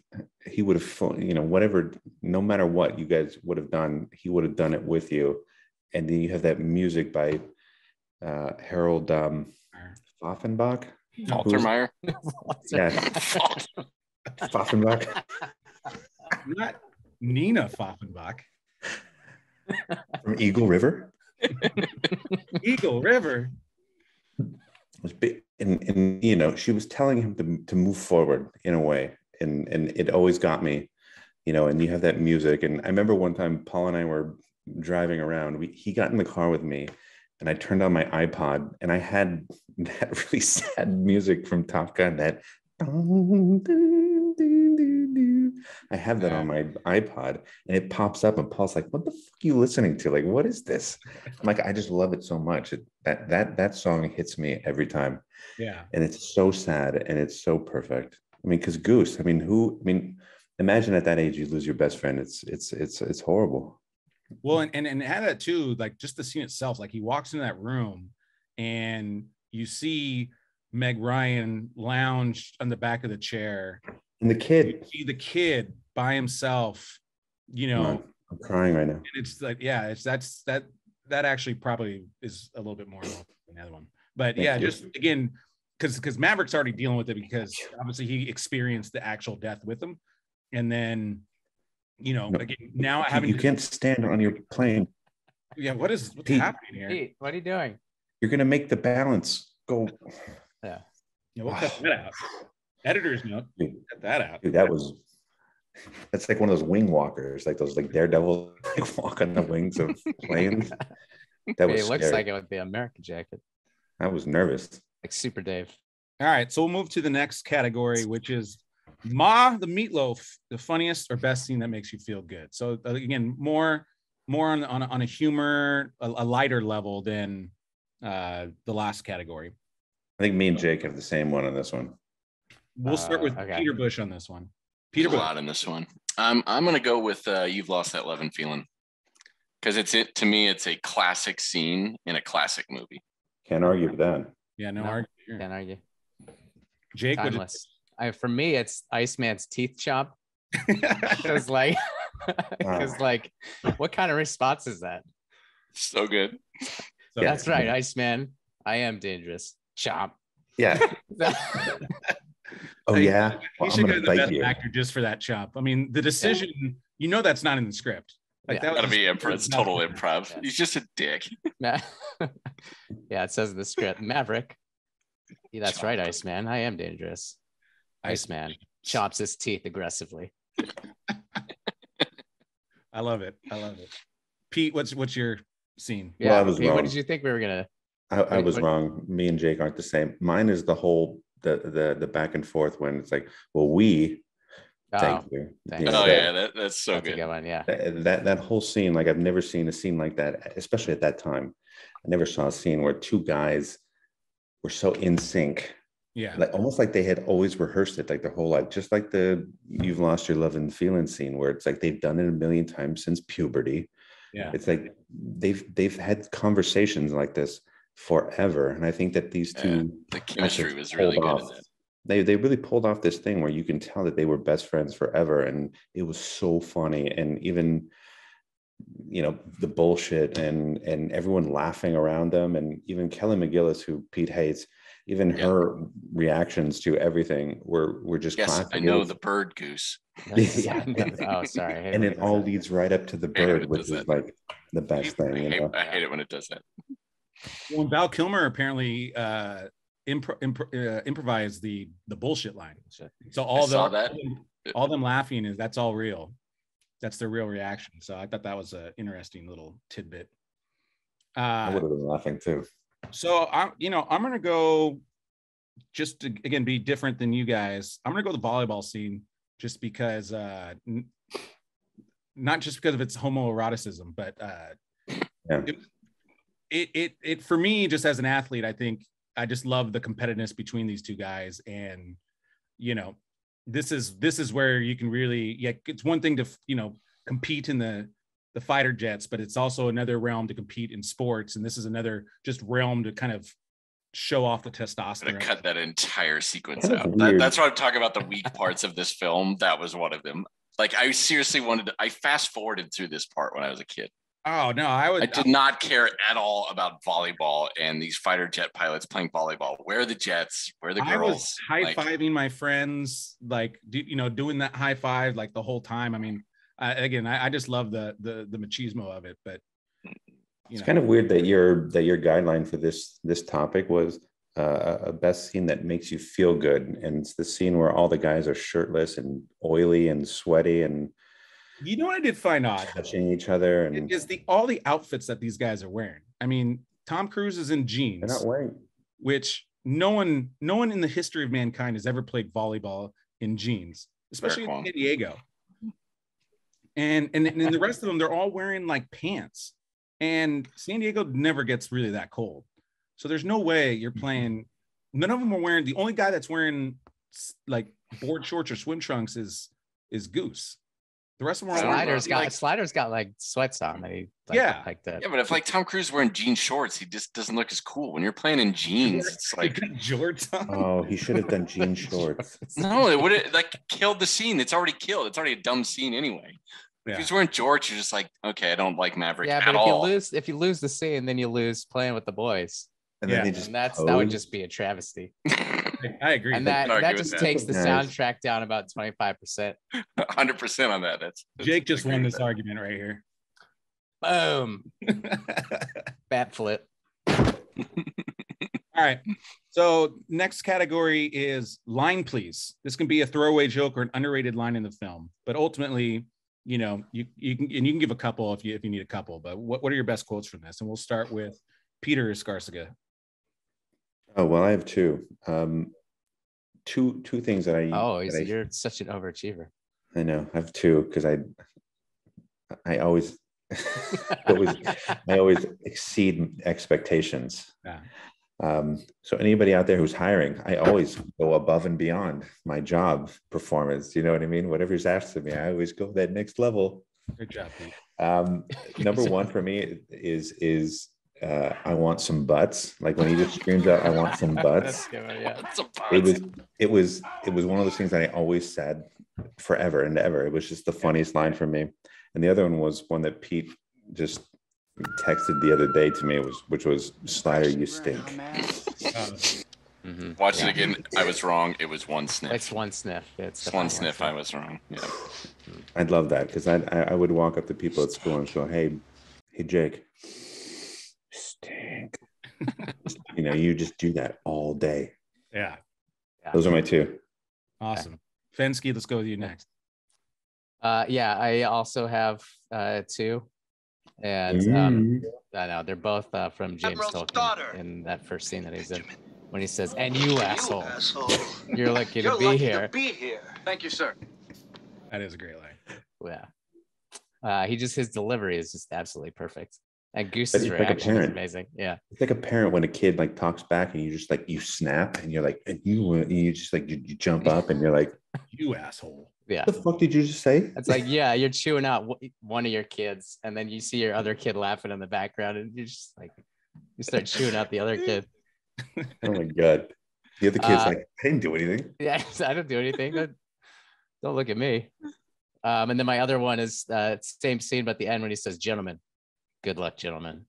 whatever, no matter what you guys would have done, he would have done it with you. And then you have that music by Harold Pfaffenbach. Faltermeyer. Yeah. Pfaffenbach. Not Nina Pfaffenbach. From Eagle River. Eagle River. And she was telling him to move forward in a way, and it always got me, and you have that music. And I remember one time Paul and I were driving around. He got in the car with me, and I turned on my iPod, and I had that really sad music from Top Gun. That I have that on my iPod, and it pops up, and Paul's like, "What the fuck are you listening to? Like, what is this?" I'm like, I just love it so much. That song hits me every time. Yeah, and it's so sad, and it's so perfect. I mean, because Goose. I mean, imagine at that age you lose your best friend. It's horrible. Well, and had that too. Like just the scene itself. Like he walks into that room, and you see Meg Ryan lounged on the back of the chair. And the kid. You see the kid by himself, I'm crying right now. And it's like, yeah, that actually probably is a little bit more than the other one. But Thank you. Just again, because Maverick's already dealing with it because obviously he experienced the actual death with him. And then, again, now you can't stand on your plane. Yeah, what's Pete, happening here? Pete, what are you doing? You're gonna make the balance go. Yeah. We'll cut that out. Editor's note. Cut that out. Dude, that's like one of those wing walkers, like those daredevils walk on the wings of planes. That was It looks scary. like it would be American jacket. I was nervous. Like Super Dave. All right, so we'll move to the next category, which is Ma the Meatloaf, the funniest or best scene that makes you feel good. So again, more on a humor, a lighter level than the last category. I think me and Jake have the same one on this one. We'll start with okay. Peter Busch on this one. Peter Busch. A lot in this one. I'm going to go with You've Lost That Lovin' Feeling, because to me, it's a classic scene in a classic movie. Can't argue with that. Yeah, no Can't argument. argue. Jake, Timeless. For me, it's Iceman's teeth chop. Because like, what kind of response is that? So good. So that's right, Iceman. I am dangerous. Chop. Yeah. Oh yeah. He should go to the best actor just for that chop. I mean, the decision, that's not in the script. Like that gotta be improv. It's total improv. Yeah. He's just a dick. Yeah, it says in the script, Maverick. Yeah, that's right, Iceman. I am dangerous. Iceman chops his teeth aggressively. I love it. Pete, what's your scene? Yeah, well, Pete, what did you think we were gonna? I was wrong. Me and Jake aren't the same. Mine is the whole the back and forth when it's like, well, we. Thank you. That's so good. A good one, yeah. That whole scene, like I've never seen a scene like that, especially at that time. I never saw a scene where two guys were so in sync. Yeah. Like almost like they had always rehearsed it like their whole life, just like the You've Lost Your Love and Feeling scene where it's like they've done it a million times since puberty. Yeah. It's like they've had conversations like this forever. And I think that these two the chemistry was really good in it. They really pulled off this thing where you can tell that they were best friends forever, and it was so funny. And even the bullshit and everyone laughing around them, and even Kelly McGillis, who Pete hates, even her reactions to everything were just classic. I know the bird goose. Yeah. Oh, sorry. And it all leads right up to the bird, which is like the best thing. I hate it when it does that. Well, Val Kilmer apparently improvised the bullshit line. So all them laughing that's all real. That's their real reaction. So I thought that was an interesting little tidbit. I would have been laughing too. So I'm gonna go, just to again be different than you guys. I'm gonna go the volleyball scene, just because not just because of its homoeroticism, but it for me, just as an athlete, I think I just love the competitiveness between these two guys. And this is where you can really, it's one thing to compete in the fighter jets, but it's also another realm to compete in sports, and this is another just realm to kind of show off the testosterone. To cut that entire sequence out. That's what I'm talking about, the weak parts of this film. That was one of them. Like, I seriously I fast forwarded through this part when I was a kid. Oh no, I did not care at all about volleyball and these fighter jet pilots playing volleyball. Where are the jets? Where are the girls? I was high-fiving my friends, like, doing that high five like the whole time. I mean, I just love the machismo of it, but it's kind of weird that your guideline for this topic was a best scene that makes you feel good, and it's the scene where all the guys are shirtless and oily and sweaty, and what I did find odd, touching each other, and is all the outfits that these guys are wearing. I mean, Tom Cruise is in jeans. They're not wearing, which no one in the history of mankind has ever played volleyball in jeans, especially in San Diego. And the rest of them, they're all wearing like pants, and San Diego never gets really that cold. So there's no way you're playing. None of them are wearing. The only guy that's wearing like board shorts or swim trunks is Goose. The rest of them are Slider's got like sweats on. Like that. Yeah, but if like Tom Cruise wearing jean shorts, he just doesn't look as cool. When you're playing in jeans, it's like shorts on. Oh, he should have done jean shorts. No, it would have like killed the scene. It's already killed. It's already a dumb scene anyway. Yeah. If he's wearing jorts, you're just like, okay, I don't like Maverick at all. If you lose the scene, then you lose playing with the boys. And then that would just be a travesty. I agree. And that just takes the soundtrack down about 25%. 100% on that. That's Jake just won this argument right here. Boom. Bat flip. All right. So next category is line, please. This can be a throwaway joke or an underrated line in the film, but ultimately, you can give a couple if you need a couple. But what are your best quotes from this? And we'll start with Peter Escarcega. Oh, well, I have two. Two things that you're such an overachiever. I know. I have two because I always I always exceed expectations. Yeah. So anybody out there who's hiring, I always go above and beyond my job performance. You know what I mean? Whatever's asked of me, I always go that next level. Good job, Pete. Number one for me is I want some butts. Like when he just screams out, I want some butts. It was one of those things that I always said forever and ever. It was just the funniest line for me. And the other one was one that Pete just texted the other day to me, which was Slider, you stink. Watch it again. I was wrong. It was one sniff. It's one sniff. It's one sniff. I was wrong. Yeah. I'd love that because I would walk up to people at school and go, hey Jake, stink. You just do that all day. Yeah. Those are my two. Awesome. Fenske, let's go with you next. I also have two. And I know they're both from James Tolkien in that first scene that he's in, when he says, "And you asshole, you're lucky to be here." Thank you, sir. That is a great line. Yeah. His delivery is just absolutely perfect. And Goose's reaction is amazing. Yeah. It's like a parent when a kid like talks back and you just like, you snap and you're like, and you just like, you jump up and you're like, you asshole. Yeah. What the fuck did you just say? It's like, yeah, you're chewing out one of your kids and then you see your other kid laughing in the background and you're just like, you start chewing out the other kid. Oh my God. The other kid's like, I didn't do anything. Yeah, I didn't do anything. Don't look at me. And then my other one is same scene, but at the end when he says, "Gentlemen, good luck, gentlemen."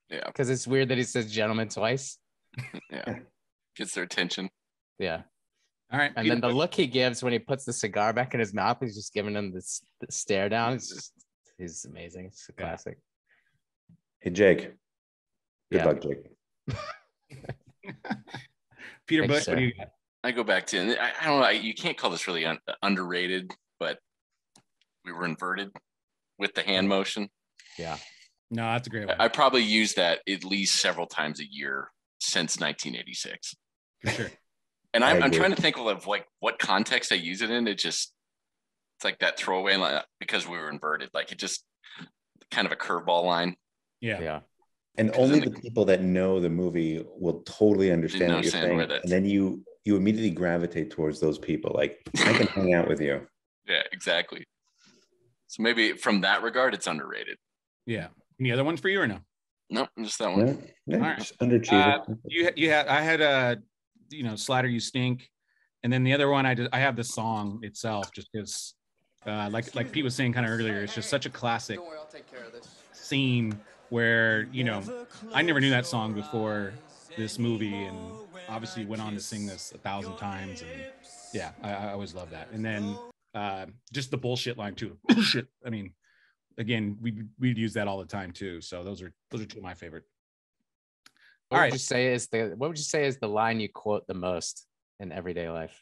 Yeah. Because it's weird that he says "gentlemen" twice. Yeah. Gets their attention. Yeah. All right. And then the look he gives when he puts the cigar back in his mouth, he's just giving him this stare down. He's amazing. It's a classic. Hey, Jake. Good luck, Jake. Peter Busch, what do you got? I go back to, I don't know, you can't call this really underrated, but we were inverted with the hand motion. Yeah. No, that's a great one. I probably used that at least several times a year since 1986. For sure. And I'm trying to think of like what context I use it in. It's like that throwaway line because we were inverted. Like it just kind of a curveball line. Yeah. And only the people that know the movie will totally understand what you're saying. And then you immediately gravitate towards those people. Like, I can hang out with you. Yeah, exactly. So maybe from that regard, it's underrated. Yeah. Any other ones for you or no? No, just that one. Yeah, all right. Just underachieving. I had Slatter You Stink. And then the other one, I have the song itself just because, like Pete was saying kind of earlier, it's just such a classic scene where, I never knew that song before this movie and obviously went on to sing this 1,000 times. And yeah, I always love that. And then just the bullshit line too. Bullshit. I mean, again, we'd use that all the time too. So those are two of my favorite. What would you say is the line you quote the most in everyday life?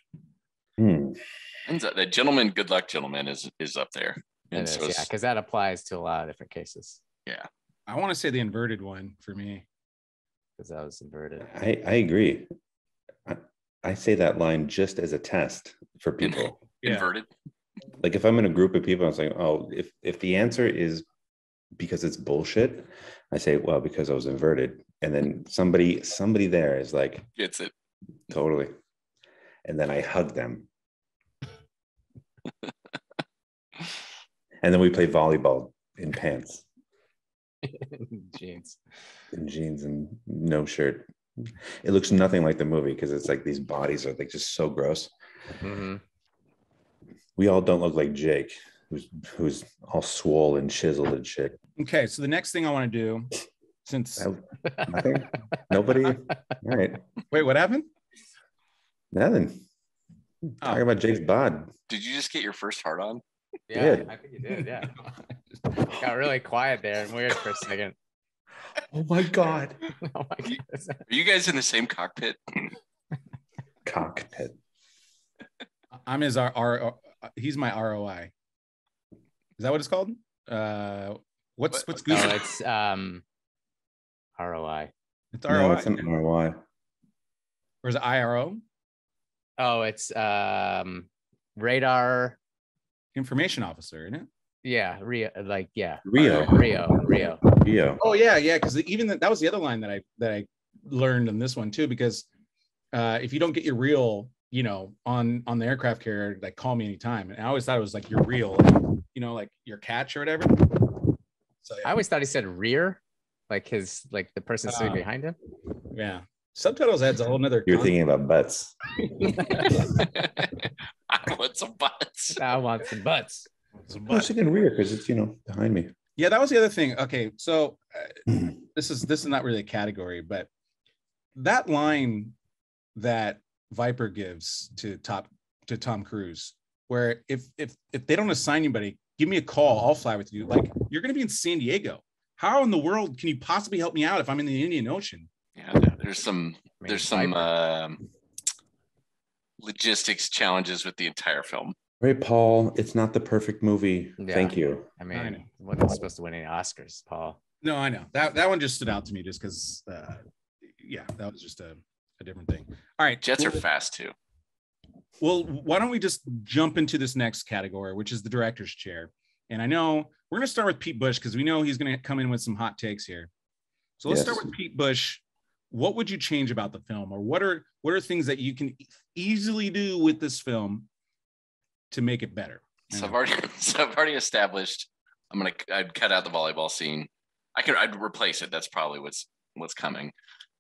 The gentleman, good luck, gentlemen, is up there. And it is, because that applies to a lot of different cases. Yeah, I want to say the inverted one for me because that was inverted. I agree. I say that line just as a test for people. Inverted. Like if I'm in a group of people, I'm saying, oh, if the answer is because it's bullshit, I say, well, because I was inverted. And then somebody there is like, gets it. Totally. And then I hug them. And then we play volleyball in pants. Jeans. In jeans and no shirt. It looks nothing like the movie because it's like these bodies are like just so gross. Mm-hmm. We all don't look like Jake, who's all swole and chiseled and shit. Okay, so the next thing I want to do, since nothing, nobody. All right. Wait, what happened? Nothing. Talking about Jake's bod. Did you just get your first heart on? Yeah, I think you did. Yeah. It got really quiet there and weird for a second. Oh my god. Oh my god. Are you guys in the same cockpit? Cockpit. I'm his he's my ROI. Is that what it's called? What's Google? No, it's ROI. It's ROI. No, it's an ROI. Or is it IRO? Oh, it's radar information officer, isn't it? Yeah, Rio. Oh yeah, because even that was the other line that I learned in this one too. Because if you don't get your reel, on the aircraft carrier, like call me anytime. And I always thought it was like your reel, like your catch or whatever. So yeah. I always thought he said rear, like the person sitting behind him. Yeah. Subtitles adds a whole nother. You're thinking about butts. I want some butts. I want some butts. I was thinking rear because it's behind me. Yeah, that was the other thing. Okay, so this is not really a category, but that line that Viper gives to Tom Cruise, where if they don't assign anybody, give me a call, I'll fly with you. Like, you're going to be in San Diego. How in the world can you possibly help me out if I'm in the Indian Ocean? Yeah, there's some logistics challenges with the entire film. Right, Paul, it's not the perfect movie. Yeah. Thank you. I mean, wasn't supposed to win any Oscars, Paul. No, I know. That one just stood out to me just because, that was just a different thing. All right. Jets are fast too. Well, why don't we just jump into this next category, which is the director's chair. And I know we're going to start with Pete Busch because we know he's going to come in with some hot takes here. So let's start with Pete Busch. What would you change about the film, or what are things that you can easily do with this film to make it better? So I've already established. I'd cut out the volleyball scene. I'd replace it. That's probably what's coming.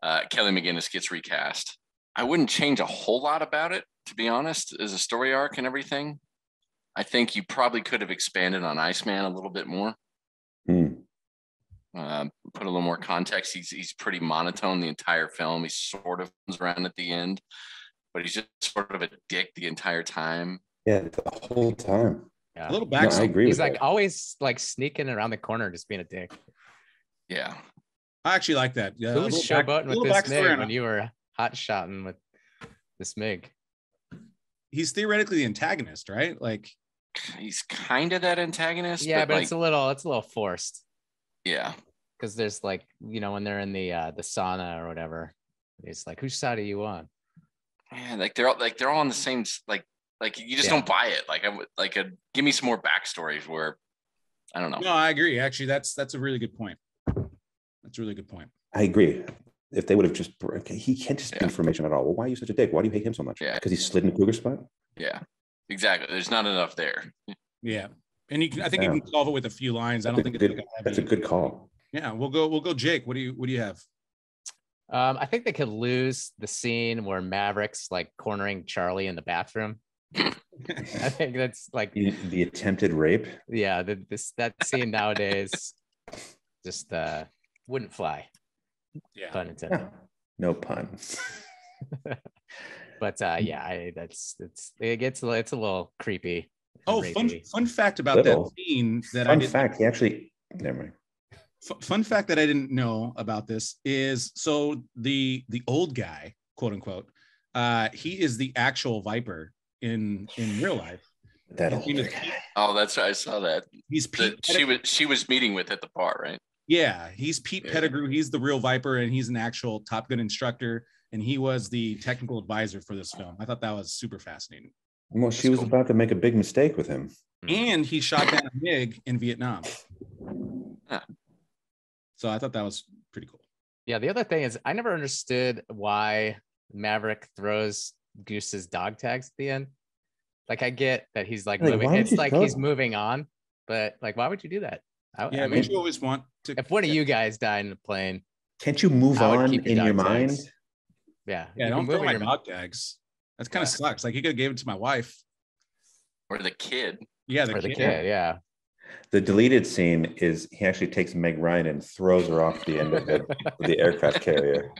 Kelly McGinnis gets recast. I wouldn't change a whole lot about it, to be honest, as a story arc and everything. I think you probably could have expanded on Iceman a little bit more. Put a little more context. He's pretty monotone the entire film. He sort of comes around at the end, but he's just sort of a dick the entire time. Yeah, the whole time. Yeah. A little backstory. No, I agree. He's like always like sneaking around the corner, just being a dick. Yeah, I actually like that. Who was showboating with this MiG when you were hot shotting with this MiG? He's theoretically the antagonist, right? Like, he's kind of that antagonist. Yeah, but it's a little forced. Yeah. because there's like, when they're in the sauna or whatever, it's like, whose side are you on? Man, like they're all on the same, like you just don't buy it. Give me some more backstories where, I don't know. No, I agree. Actually, that's a really good point. That's a really good point. I agree. If they would have just, he can't just be information at all. Well, why are you such a dick? Why do you hate him so much? Yeah. Because he slid in the cougar spot? Yeah, exactly. There's not enough there. Yeah. And I think you can solve it with a few lines. I don't think that's a good call. Yeah, we'll go Jake. What do you have? I think they could lose the scene where Maverick's like cornering Charlie in the bathroom. I think that's like the attempted rape. Yeah, that scene nowadays just wouldn't fly. Yeah, pun intended. Yeah. No pun. But it's a little creepy. Oh, fun fact about that scene never mind. Fun fact that I didn't know about this is, so the old guy, quote unquote, he is the actual Viper in real life. That old guy. Oh, that's right. I saw that. He's Pete. She was meeting with at the bar, right? Yeah, he's Pete Pettigrew. He's the real Viper, and he's an actual Top Gun instructor, and he was the technical advisor for this film. I thought that was super fascinating. Well, she was about to make a big mistake with him. And he shot down a MiG in Vietnam. Huh. So I thought that was pretty cool. Yeah, the other thing is I never understood why Maverick throws Goose's dog tags at the end. Like, I get that he's like moving. It's like he's moving on, but like, why would you do that? I mean, you always want to. If one of you guys died in a plane, can't you move on in your mind? Yeah. Yeah, don't throw my dog tags. That kind of sucks. Like, he could have gave it to my wife. Or the kid. Yeah, the kid, yeah. The deleted scene is he actually takes Meg Ryan and throws her off the end of the aircraft carrier.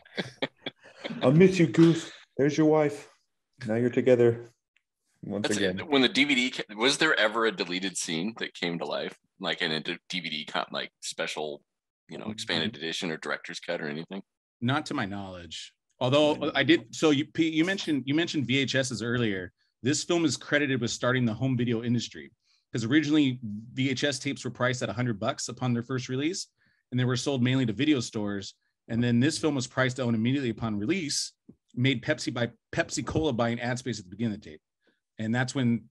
I'll miss you, Goose. There's your wife. Now you're together. Once again. When the DVD, was there ever a deleted scene that came to life? Like in a DVD, like special, expanded edition or director's cut or anything? Not to my knowledge. Although I did. So you mentioned VHSs earlier. This film is credited with starting the home video industry, because originally VHS tapes were priced at $100 upon their first release, and they were sold mainly to video stores. And then this film was priced to own immediately upon release, made Pepsi Cola buying ad space at the beginning of the tape. And that's when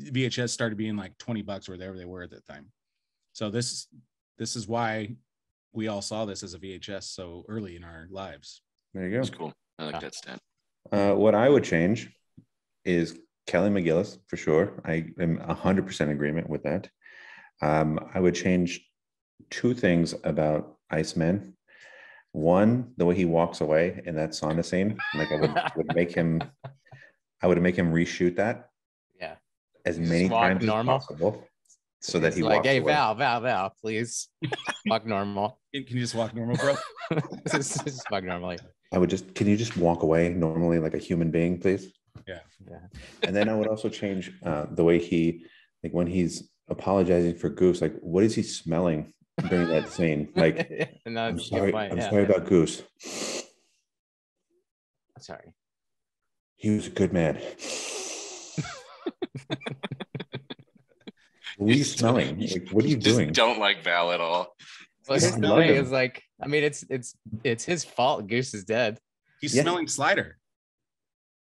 VHS started being like $20 or whatever they were at that time. So this is why we all saw this as a VHS so early in our lives. There you go. That's cool. I like that stat. What I would change is Kelly McGillis, for sure. I am 100% agreement with that. I would change two things about Iceman. One, the way he walks away in that sauna scene. Like, I would make him reshoot that. Yeah. As many times as possible. So that he like, walks hey, away. Val, please walk normal. Can you just walk normal, bro? just walk normally. Can you just walk away normally like a human being, please? Yeah. And then I would also change the way he, like, when he's apologizing for Goose, like, what is he smelling during that scene? Like, I'm sorry about Goose. Sorry. He was a good man. What are you smelling? Like, what are you doing? Don't like Val at all. Well, his smelling is like, I mean, it's his fault. Goose is dead. He's smelling Slider.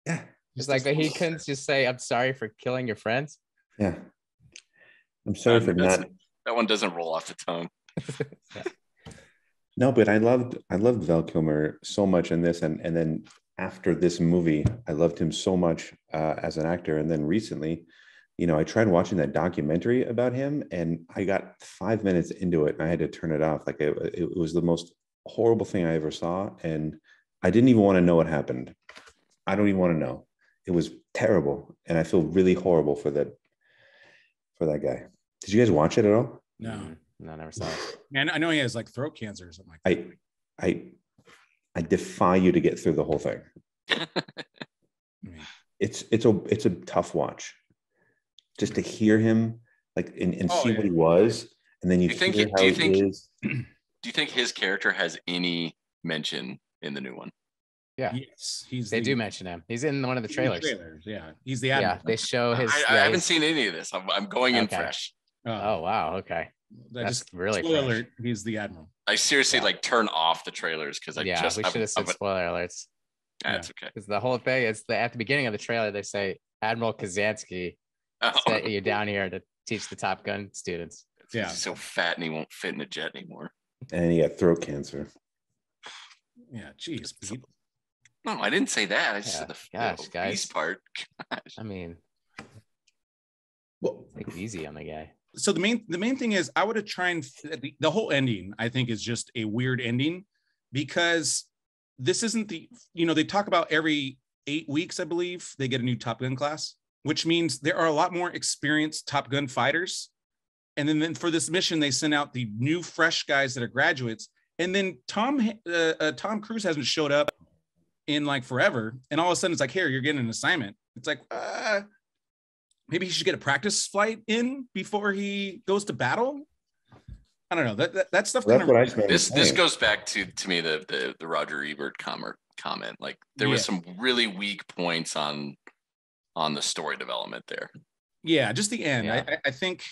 Yeah. It's like that he couldn't just say, "I'm sorry for killing your friends." Yeah. I'm sorry for not. That one doesn't roll off the tongue. Yeah. No, but I loved Val Kilmer so much in this, and then after this movie, I loved him so much as an actor. And then recently, I tried watching that documentary about him, and I got 5 minutes into it, and I had to turn it off. Like, it was the most horrible thing I ever saw, and I didn't even want to know what happened. I don't even want to know. It was terrible, and I feel really horrible for that guy. Did you guys watch it at all? No, I never saw it. And I know he has like throat cancer or something like that. I defy you to get through the whole thing. It's a tough watch. Just to hear him like and see what he was, and then you hear how he is. Do you think his character has any mention in the new one? Yeah. Yes, they do mention him. He's in one of the trailers. Yeah, he's the admiral. Yeah, they show his. I haven't seen any of this. I'm going in fresh. Oh wow, okay. That's really spoiler fresh. alert, he's the admiral. I seriously like turn off the trailers because I we should have said spoiler alerts. That's okay. Because the whole thing is at the beginning of the trailer, they say Admiral Kazansky sent you down here to teach the Top Gun students. Yeah. He's so fat and he won't fit in a jet anymore. And he got throat cancer. Yeah, geez, Pete. No, I didn't say that. I just said the guys. obese part. Gosh. I mean, Well, take it easy on the guy. so the main thing is I would have tried the whole ending. I think is just a weird ending because this isn't they talk about every 8 weeks, I believe, they get a new Top Gun class, which means there are a lot more experienced Top Gun fighters. And then for this mission, they send out the new fresh guys that are graduates. And then Tom Cruise hasn't showed up in like forever. And all of a sudden it's like, here, you're getting an assignment. It's like, maybe he should get a practice flight in before he goes to battle. I don't know. That stuff. That's what I spent. This goes back to me the Roger Ebert comment. Like there was some really weak points on the story development there. Yeah, just the end. Yeah. I think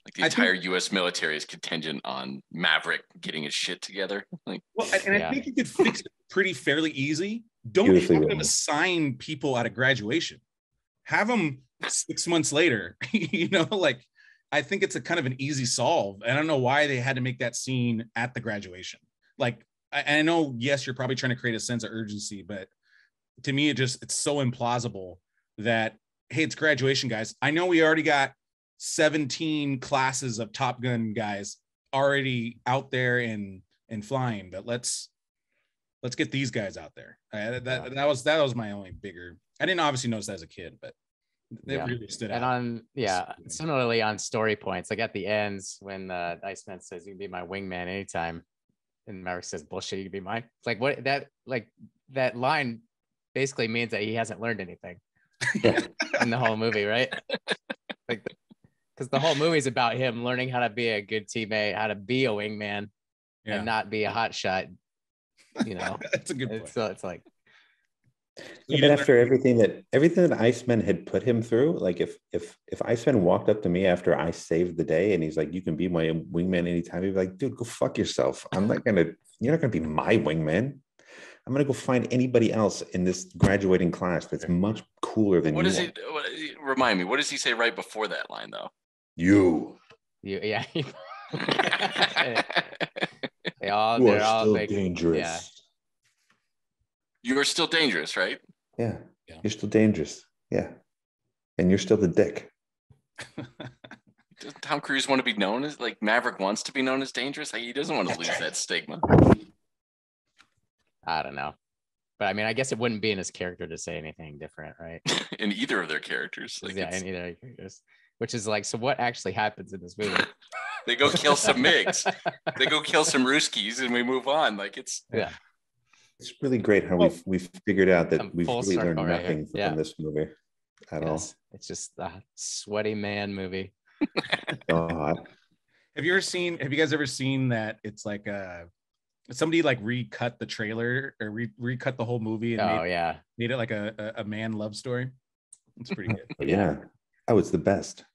like the entire U.S. military is contingent on Maverick getting his shit together. Like, well, I think you could fix it pretty fairly easy. Don't have them assign people out of graduation. Have them 6 months later. Like I think it's a kind of an easy solve. I don't know why they had to make that scene at the graduation. Like I know, yes, you're probably trying to create a sense of urgency, but to me, it's so implausible that, hey, it's graduation, guys. I know we already got 17 classes of Top Gun guys already out there and flying, but let's get these guys out there. That was my only bigger. I didn't obviously notice that as a kid, but they really stood out. And similarly on story points, like at the ends when Iceman says you can be my wingman anytime, and Maverick says bullshit, you can be mine. It's like what that line basically means that he hasn't learned anything in the whole movie, right? Like, because the whole movie is about him learning how to be a good teammate, how to be a wingman, and not be a hot shot. That's a good point. So it's like, even after everything that Iceman had put him through, like if Iceman walked up to me after I saved the day and he's like, you can be my wingman anytime, he'd be like, dude, go fuck yourself. You're not gonna be my wingman. I'm gonna go find anybody else in this graduating class that's much cooler than you. Remind me, what does he say right before that line though? You yeah. they're all like, dangerous. Yeah. You're still dangerous, right? Yeah. You're still dangerous. Yeah. And you're still the dick. Does Tom Cruise want to be known as, like, Maverick wants to be known as dangerous? Like, he doesn't want to lose that stigma. I don't know. But I mean, I guess it wouldn't be in his character to say anything different, right? In either of their characters. Like, in either of their characters. Which is like, so what actually happens in this movie? They go kill some MiGs. They go kill some Ruskies and we move on. Like, it's... Yeah. It's really great how we've figured out that we've really learned nothing right from this movie at all. It's just a sweaty man movie. God. Have you guys ever seen that? It's like somebody like recut the trailer or recut the whole movie and made it like a man love story. It's pretty good. Yeah. Oh, it's the best.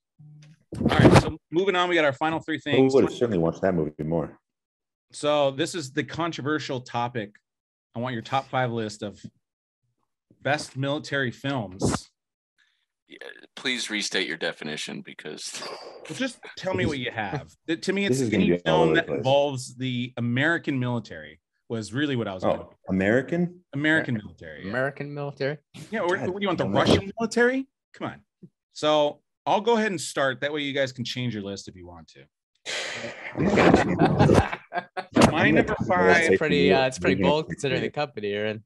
All right, so moving on, we got our final three things. I would have certainly watched that movie more. So this is the controversial topic. I want your top 5 list of best military films. Yeah, please restate your definition because... Well, just tell me what you have. To me, it's any film that involves the American military was really what I was going. American military. Yeah. American military? Yeah, or what do you want, the Russian military? Come on. So I'll go ahead and start. That way you guys can change your list if you want to. My number 5. It's pretty bold considering the company you're in.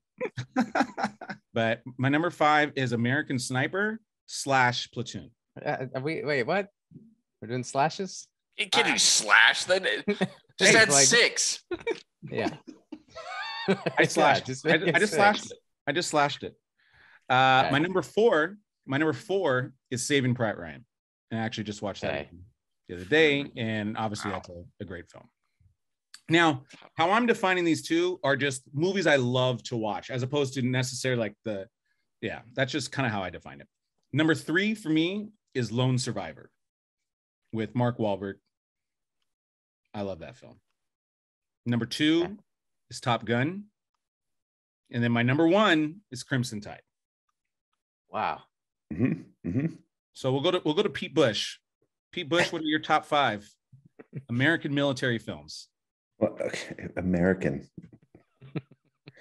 But my number 5 is American Sniper / Platoon. Wait, what? We're doing slashes? You can't do slash. Then just add 6. Yeah. I slashed. I just slashed it. Okay. My number 4 is Saving Private Ryan. And I actually just watched that the other day, and obviously that's a great film. Now, how I'm defining these two are just movies I love to watch, as opposed to necessarily like that's just kind of how I define it. Number 3 for me is Lone Survivor with Mark Wahlberg. I love that film. Number 2 is Top Gun. And then my number 1 is Crimson Tide. Wow. So we'll go to Pete Busch. Pete Busch, what are your top 5 American military films? Well, okay. American.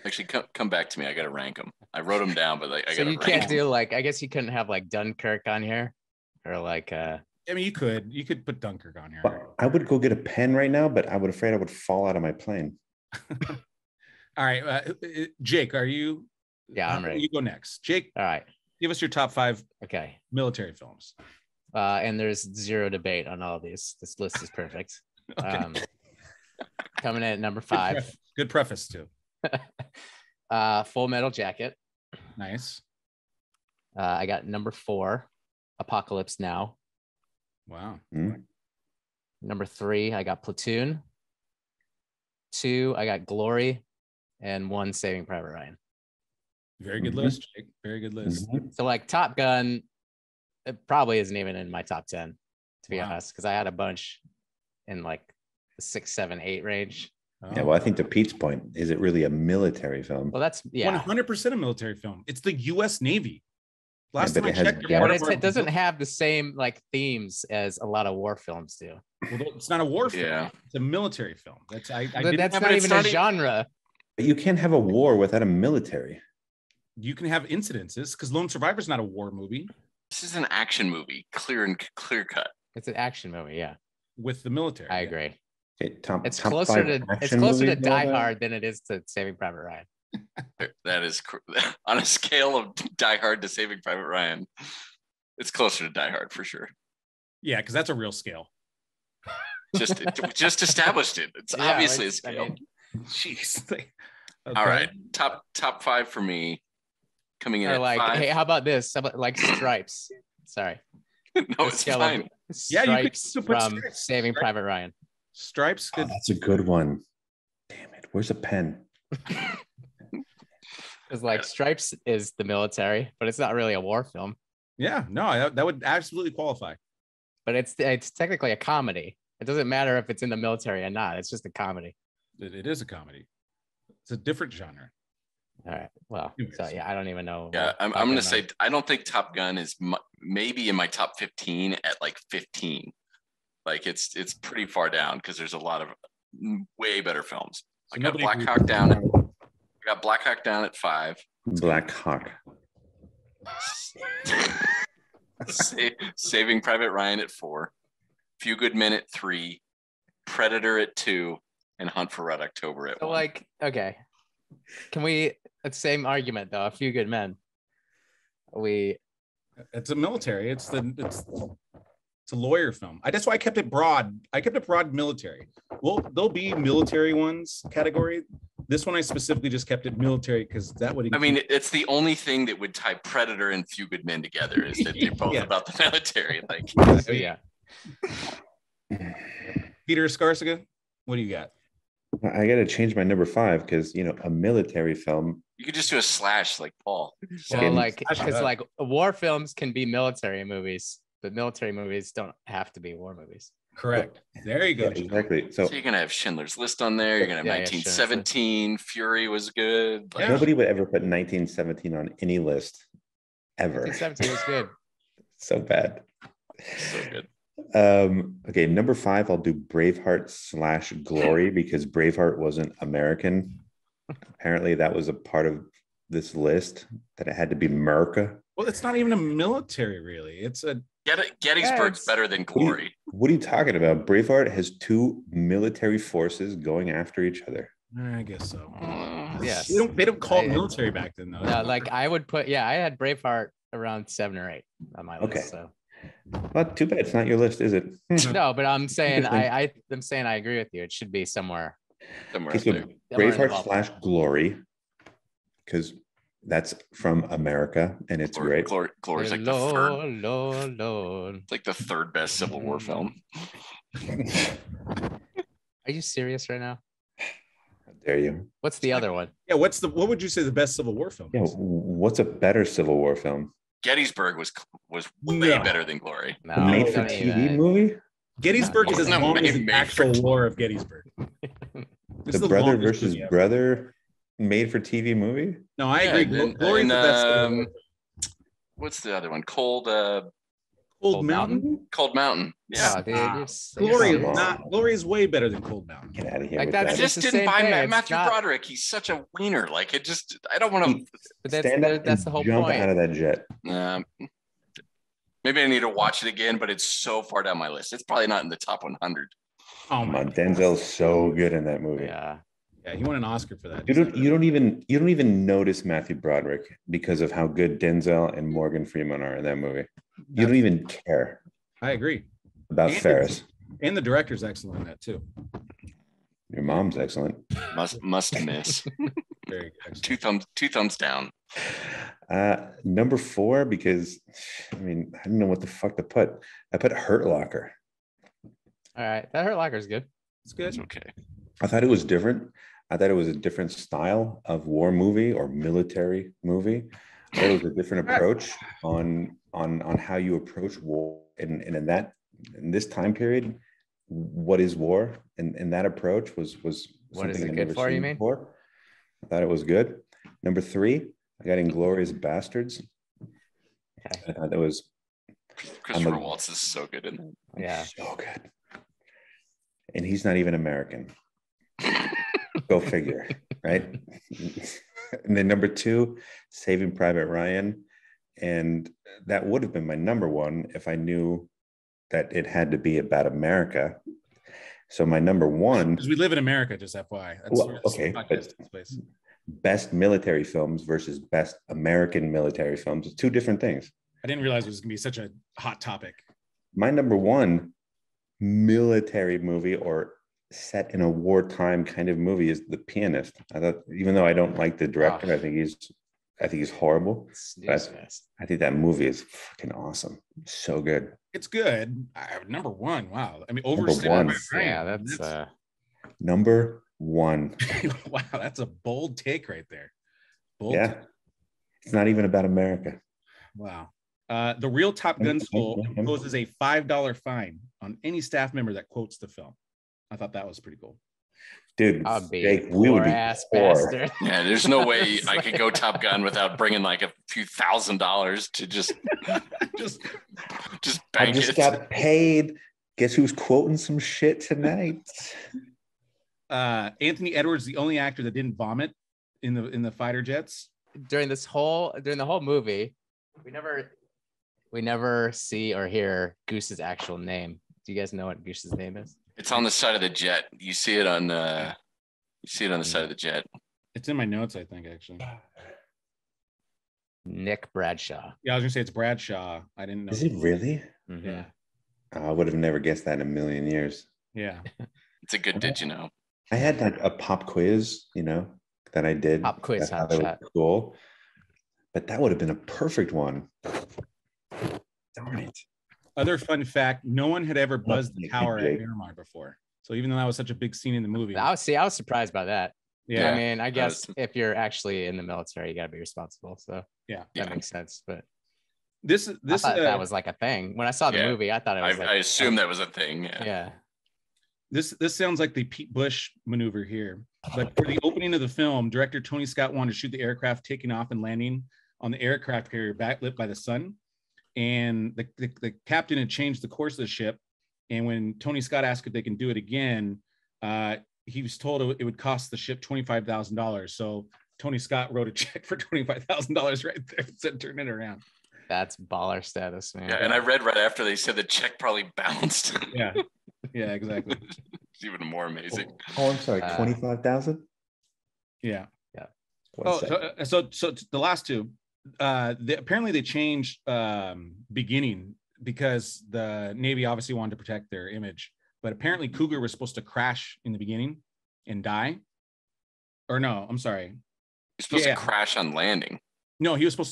Actually, come back to me. I got to rank them. I wrote them down, but I got to rank them. So you can't do like, I guess you couldn't have like Dunkirk on here or like. I mean, you could put Dunkirk on here. Well, I would go get a pen right now, but I would afraid I would fall out of my plane. All right, Jake, are you? Yeah, I'm ready. You go next, Jake. All right, give us your top 5 okay military films. And there's zero debate on all of these. This list is perfect. Okay. Coming in at number 5. Good preface too. Full Metal Jacket. Nice. I got number 4, Apocalypse Now. Wow. Number 3, I got Platoon. 2, I got Glory, and 1, Saving Private Ryan. Very good list, Jake. Very good list. So like Top Gun, it probably isn't even in my top 10, to be honest, because I had a bunch in like the 6, 7, 8 range. Yeah, well, I think to Pete's point, is it really a military film? Well, that's 100% a military film. It's the U.S. Navy. Last time I checked, it doesn't have the same like themes as a lot of war films do. Well, it's not a war film. Yeah. It's a military film. That's that's not even a genre. But you can't have a war without a military. You can have incidences because Lone Survivor's not a war movie. This is an action movie, clear cut. It's an action movie, yeah. With the military. I agree. Okay, it's closer to Die Hard than it is to Saving Private Ryan. That is on a scale of Die Hard to Saving Private Ryan. It's closer to Die Hard for sure. Yeah, because that's a real scale. Just established it. It's obviously a scale. Jeez. Okay. All right, top 5 for me. Coming in or at like, 5. Hey, how about this? How about like Stripes? Sorry. No, it's fine. Stripes from Saving Private Ryan. Stripes. Oh, that's a good one. Damn it. Where's a pen? Because like Stripes is the military, but it's not really a war film. Yeah, no, that would absolutely qualify. But it's technically a comedy. It doesn't matter if it's in the military or not. It's just a comedy. It is a comedy. It's a different genre. All right. Well, so yeah, I don't even know. Yeah, I'm going to say I don't think Top Gun is maybe in my top 15 at like 15. Like it's pretty far down because there's a lot of way better films. I got Black Hawk Down. I got Black Hawk Down at 5. Black Hawk. Saving Private Ryan at 4. Few Good Men at 3. Predator at 2. And Hunt for Red October at 1. Like, okay. Can we, it's the same argument though, A Few Good Men. It's a military. It's a lawyer film. That's why I kept it broad. I kept it broad military. Well, there'll be military ones category. This one I specifically just kept it military because that would. I mean, it's the only thing that would tie Predator and Few Good Men together is that they're both about the military. Like, so, yeah. Peter Escarcega, what do you got? I got to change my number 5 because a military film. You could just do a slash like Paul. Well, like because like war films can be military movies, but military movies don't have to be war movies. Correct. There you go. Yeah, exactly. So you're gonna have Schindler's List on there. You're gonna have 1917. Fury was good. Like, nobody would ever put 1917 on any list ever. 1917 was good. So bad. So good. Okay, number 5, I'll do Braveheart / Glory because Braveheart wasn't American. Apparently, that was a part of this list that it had to be America. Well, it's not even a military, really. It's a Gettysburg's better than Glory. What are you talking about? Braveheart has 2 military forces going after each other. I guess so. Yes. They don't call it military back then, though. No, like I would put, I had Braveheart around 7 or 8 on my list. Okay. So. Well, too bad it's not your list, is it? No, but I'm saying I'm saying I agree with you. It should be somewhere. Okay, so Braveheart / Glory, because that's from America and it's great. Glory's like the third. Lord. It's like the 3rd best Civil War film. Are you serious right now? How dare you? What's the other one? Yeah, what would you say the best Civil War film is? Yeah, what's a better Civil War film? Gettysburg was way better than Glory. No, made for TV movie? Gettysburg is as Wasn't long as the made for actual TV. war of Gettysburg. This is The brother longest versus movie ever. brother made for TV movie. No, I agree. Glory is the best. What's the other one? Cold Cold Mountain. Cold Mountain. Yeah. Oh, dude, Glory is Come on. not. Glory is way better than Cold Mountain. Get out of here Like with that's I that. just the didn't same buy thing. It's Matthew not- Broderick. He's such a wiener. Like it just, I don't want to. But that's, Stand up that's and the whole jump point. out of that jet. Maybe I need to watch it again, but it's so far down my list. It's probably not in the top 100. Oh Come my on, God. Denzel's so good in that movie. Yeah. Yeah, he won an Oscar for that. You don't even notice Matthew Broderick because of how good Denzel and Morgan Freeman are in that movie. You don't even care I agree. about And Ferris. And the director's excellent in that too. Your mom's excellent. Must miss. Very excellent. Two thumbs down. Number 4, because I don't know what the fuck to put. I put Hurt Locker. All right. That Hurt Locker is good. It's good. It's okay. I thought it was different. I thought it was a different style of war movie or military movie. I thought it was a different approach on how you approach war. And in this time period, what is war? And that approach was What is something it I'd good never for, you seen mean? before. I thought it was good. Number 3, I got Inglourious Bastards. Okay. I thought that was Christopher Waltz is so good in that. Yeah. so good. And he's not even American. Go figure, right? And then number 2, Saving Private Ryan. And that would have been my number 1 if I knew that it had to be about America. So my number 1, Because we live in America, just FYI. That's Well, where this okay, podcast but- takes place. best military films versus best American military films. It's 2 different things. I didn't realize it was gonna be such a hot topic. My number 1 military movie or set in a wartime kind of movie is The Pianist. I thought, even though I don't like the director, I think he's horrible. Snooze fest. I think that movie is fucking awesome. So good. It's good. Number 1. Wow. I mean, Number overstated. one. by Ryan. Yeah, that's Number 1. Wow, that's a bold take right there. Bold. Yeah. It's not even about America. Wow. The Real Top Gun School imposes a $5 fine on any staff member that quotes the film. I thought that was pretty cool. Dude, I'll be Jake, we would be ass poor. bastard. Yeah, there's no way I could go Top Gun without bringing like a few $1,000 to just Just I bank just it. got paid. Guess who's quoting some shit tonight? Anthony Edwards, the only actor that didn't vomit in the fighter jets. during the whole movie, we never see or hear Goose's actual name. Do you guys know what Goose's name is? It's on the side of the jet. You see it on the side of the jet. It's in my notes, I think, actually. Nick Bradshaw. Yeah, I was gonna say it's Bradshaw. I didn't know. Is it really? Mhm. Yeah. I would have never guessed that in a million years. Yeah. It's a good did you know? I had like a pop quiz, that I did. Pop quiz, I hot thought it shot. was cool. But that would have been a perfect one. Darn it. Other fun fact: no one had ever buzzed the Jake. tower at Miramar before. So even though that was such a big scene in the movie, I was surprised by that. yeah, I mean, I guess was- if you're actually in the military, you got to be responsible. So yeah. that makes sense. But This I this thought that was like a thing. When I saw the Yeah. movie, I thought it was I assume that was a thing. Yeah. yeah. this sounds like the Pete Busch maneuver here. But for the opening of the film, director Tony Scott wanted to shoot the aircraft taking off and landing on the aircraft carrier backlit by the sun. And the captain had changed the course of the ship. And when Tony Scott asked if they can do it again, he was told it would cost the ship $25,000. So Tony Scott wrote a check for $25,000 right there and said, turn it around. That's baller status, man. Yeah, and I read right after they said the check probably bounced. Yeah, yeah, exactly. It's even more amazing. Oh, I'm sorry. 25,000? Yeah. One second. So the last two, apparently they changed beginning because the Navy obviously wanted to protect their image, but apparently Cougar was supposed to crash in the beginning and die. Or no, I'm sorry. You're supposed Yeah. to crash on landing. No, he was supposed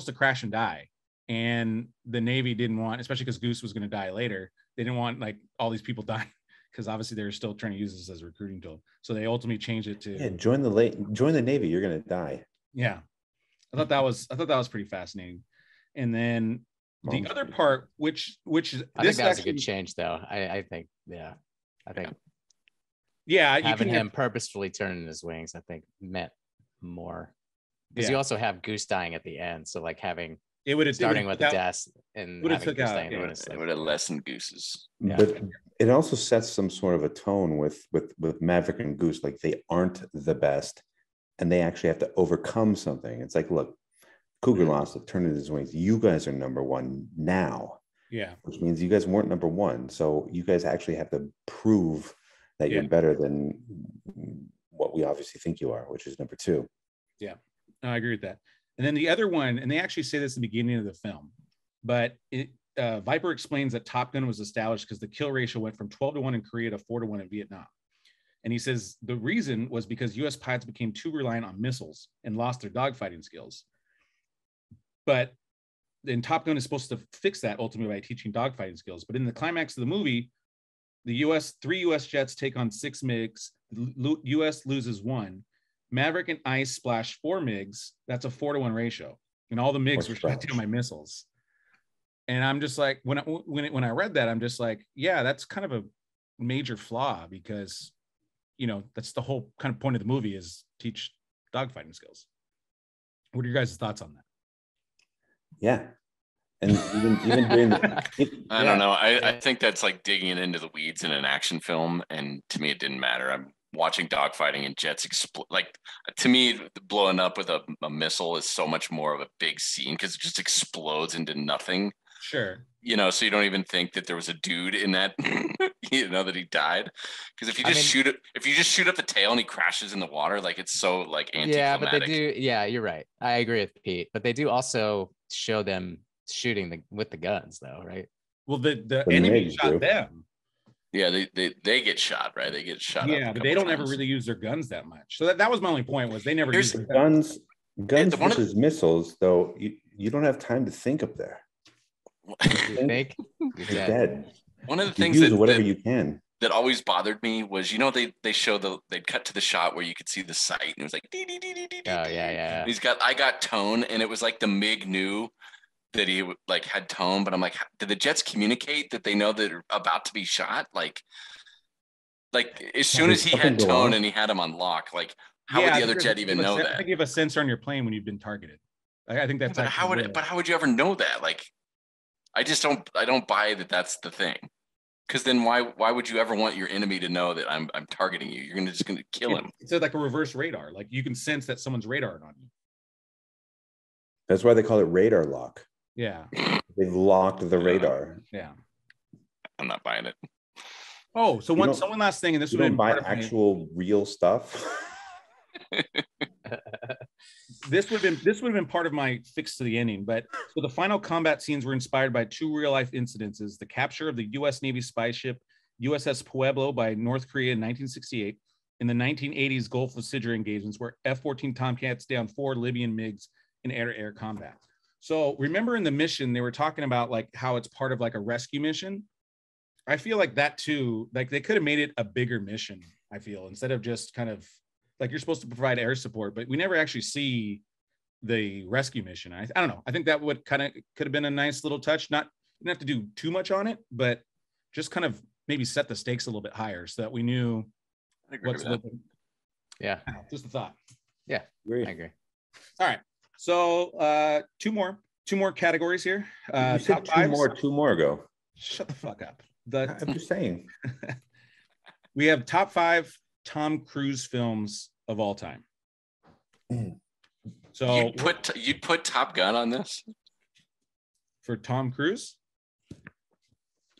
to crash and die. And the Navy didn't want, especially because Goose was going to die later. They didn't want like all these people dying because obviously they were still trying to use this as a recruiting tool. So they ultimately changed it to Yeah, join the Navy. You're gonna die. yeah. I thought that was pretty fascinating. And then The other part, which is I think that was a good change, though. I think, having him purposefully turning his wings, I think, meant more. Because you also have Goose dying at the end, so like having starting with the death and having Goose dying, it would have lessened Goose's. Yeah. But it also sets some sort of a tone with Maverick and Goose, like they aren't the best, and they actually have to overcome something. It's like, look, Cougar lost it, turned his wings. You guys are number one now. Yeah. Which means you guys weren't number one. So you guys actually have to prove that you're better than what we obviously think you are, which is number two. Yeah, no, I agree with that. And then the other one, and they actually say this in the beginning of the film, but Viper explains that Top Gun was established because the kill ratio went from 12-1 in Korea to 4-1 in Vietnam. And he says the reason was because U.S. pilots became too reliant on missiles and lost their dogfighting skills. But then Top Gun is supposed to fix that ultimately by teaching dogfighting skills. But in the climax of the movie, three U.S. jets take on 6 MiGs. U.S. loses 1. Maverick and Ice splash 4 MiGs. That's a 4-1 ratio. And all the MiGs were shot down by missiles. And I'm just like, when I read that, I'm just like, yeah, that's kind of a major flaw because, that's the whole kind of point of the movie is teach dogfighting skills. What are your guys' thoughts on that? Yeah. And even during I don't know. I think that's like digging into the weeds in an action film. And to me, it didn't matter. I'm watching dogfighting and jets explode. Like, to me, blowing up with a missile is so much more of a big scene because it just explodes into nothing. Sure. So you don't even think that there was a dude in that, that he died. Because if you just shoot up the tail and he crashes in the water, like it's so like anticlimactic. Yeah, but they do. Yeah, you're right. I agree with Pete. But they do also show them shooting with the guns, though, right? Well, the enemy shot them. Yeah, they get shot, right? They get shot. Yeah, but they don't ever really use their guns that much. So that was my only point was they never used their guns. Guns versus missiles, though. You don't have time to think up there. You think you're dead. One of the things whatever you can. That always bothered me was, they show they'd cut to the shot where you could see the sight and it was like, dee, dee, dee, dee, dee, oh yeah. I got tone, and it was like the MiG knew that he like had tone, but I'm like, did the jets communicate that they know that they're about to be shot? Like as soon as he had tone and he had him on lock, like how would the other jet even know that? I think you have a sensor on your plane when you've been targeted. I think that's how would you ever know that? Like, I don't buy that that's the thing. Because then why would you ever want your enemy to know that I'm targeting you? You're just gonna kill him. It's like a reverse radar. Like you can sense that someone's radaring on you. That's why they call it radar lock. Yeah. They've locked the radar. Yeah. I'm not buying it. Oh, so one last thing, and this would have been buy actual real stuff. This would have been part of my fix to the ending, but so the final combat scenes were inspired by 2 real-life incidences: the capture of the U.S. Navy spy ship USS Pueblo by North Korea in 1968, and the 1980s Gulf of Sidra engagements, where F-14 Tomcats downed 4 Libyan MiGs in air-to-air combat. So remember in the mission, they were talking about like how it's part of like a rescue mission. I feel like that too, like they could have made it a bigger mission, I feel, instead of just kind of like you're supposed to provide air support, but we never actually see the rescue mission. I don't know. I think that would could have been a nice little touch. You didn't have to do too much on it, but just kind of maybe set the stakes a little bit higher so that we knew what's looking. Yeah. Just a thought. Yeah, I agree. All right. So two more categories here. You said two more ago. Shut the fuck up. I'm just saying. We have top 5 Tom Cruise films of all time. So you'd put Top Gun on this for Tom Cruise?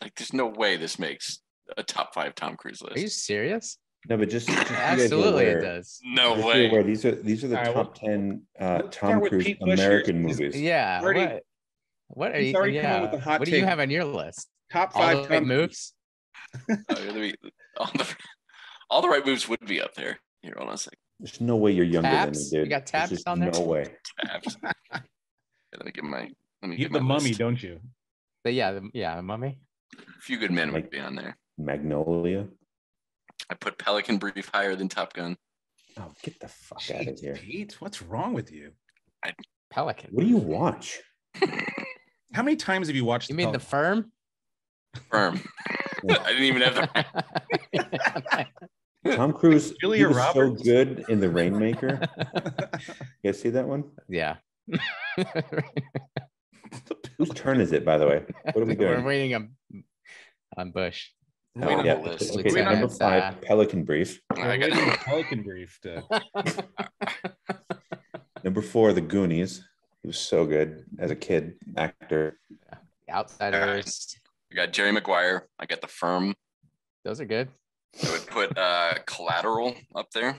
Like, there's no way this makes a top 5 Tom Cruise list. Are you serious? No, but just absolutely it does. No way. These are the top 10 Tom Cruise American movies. Yeah. What are you? What do you have on your list? Top 5 Tom moves. All the right moves would be up there. Here, hold on a second. There's no way you're younger than me, dude. You got Taps on there? No way. Taps. Let me get the Mummy, list. Don't you? But the Mummy. A Few Good Men would be on there. Magnolia. I put Pelican Brief higher than Top Gun. Oh, get the fuck out of here, Pete. What's wrong with you? Pelican. What do you watch? How many times have you watched? You mean The Firm? Firm. I didn't even have the. Tom Cruise, Julia he was Roberts. so good in The Rainmaker. You guys see that one? Yeah. Whose turn is it, by the way? What are we We're doing? waiting on Busch. Wait on Yeah. the list. Okay, so number 5, Pelican Brief. I Waiting got for Pelican Brief to. Number 4, The Goonies. He was so good as a kid actor. Outsiders. I got Jerry Maguire. I got The Firm. Those are good. I would put Collateral up there.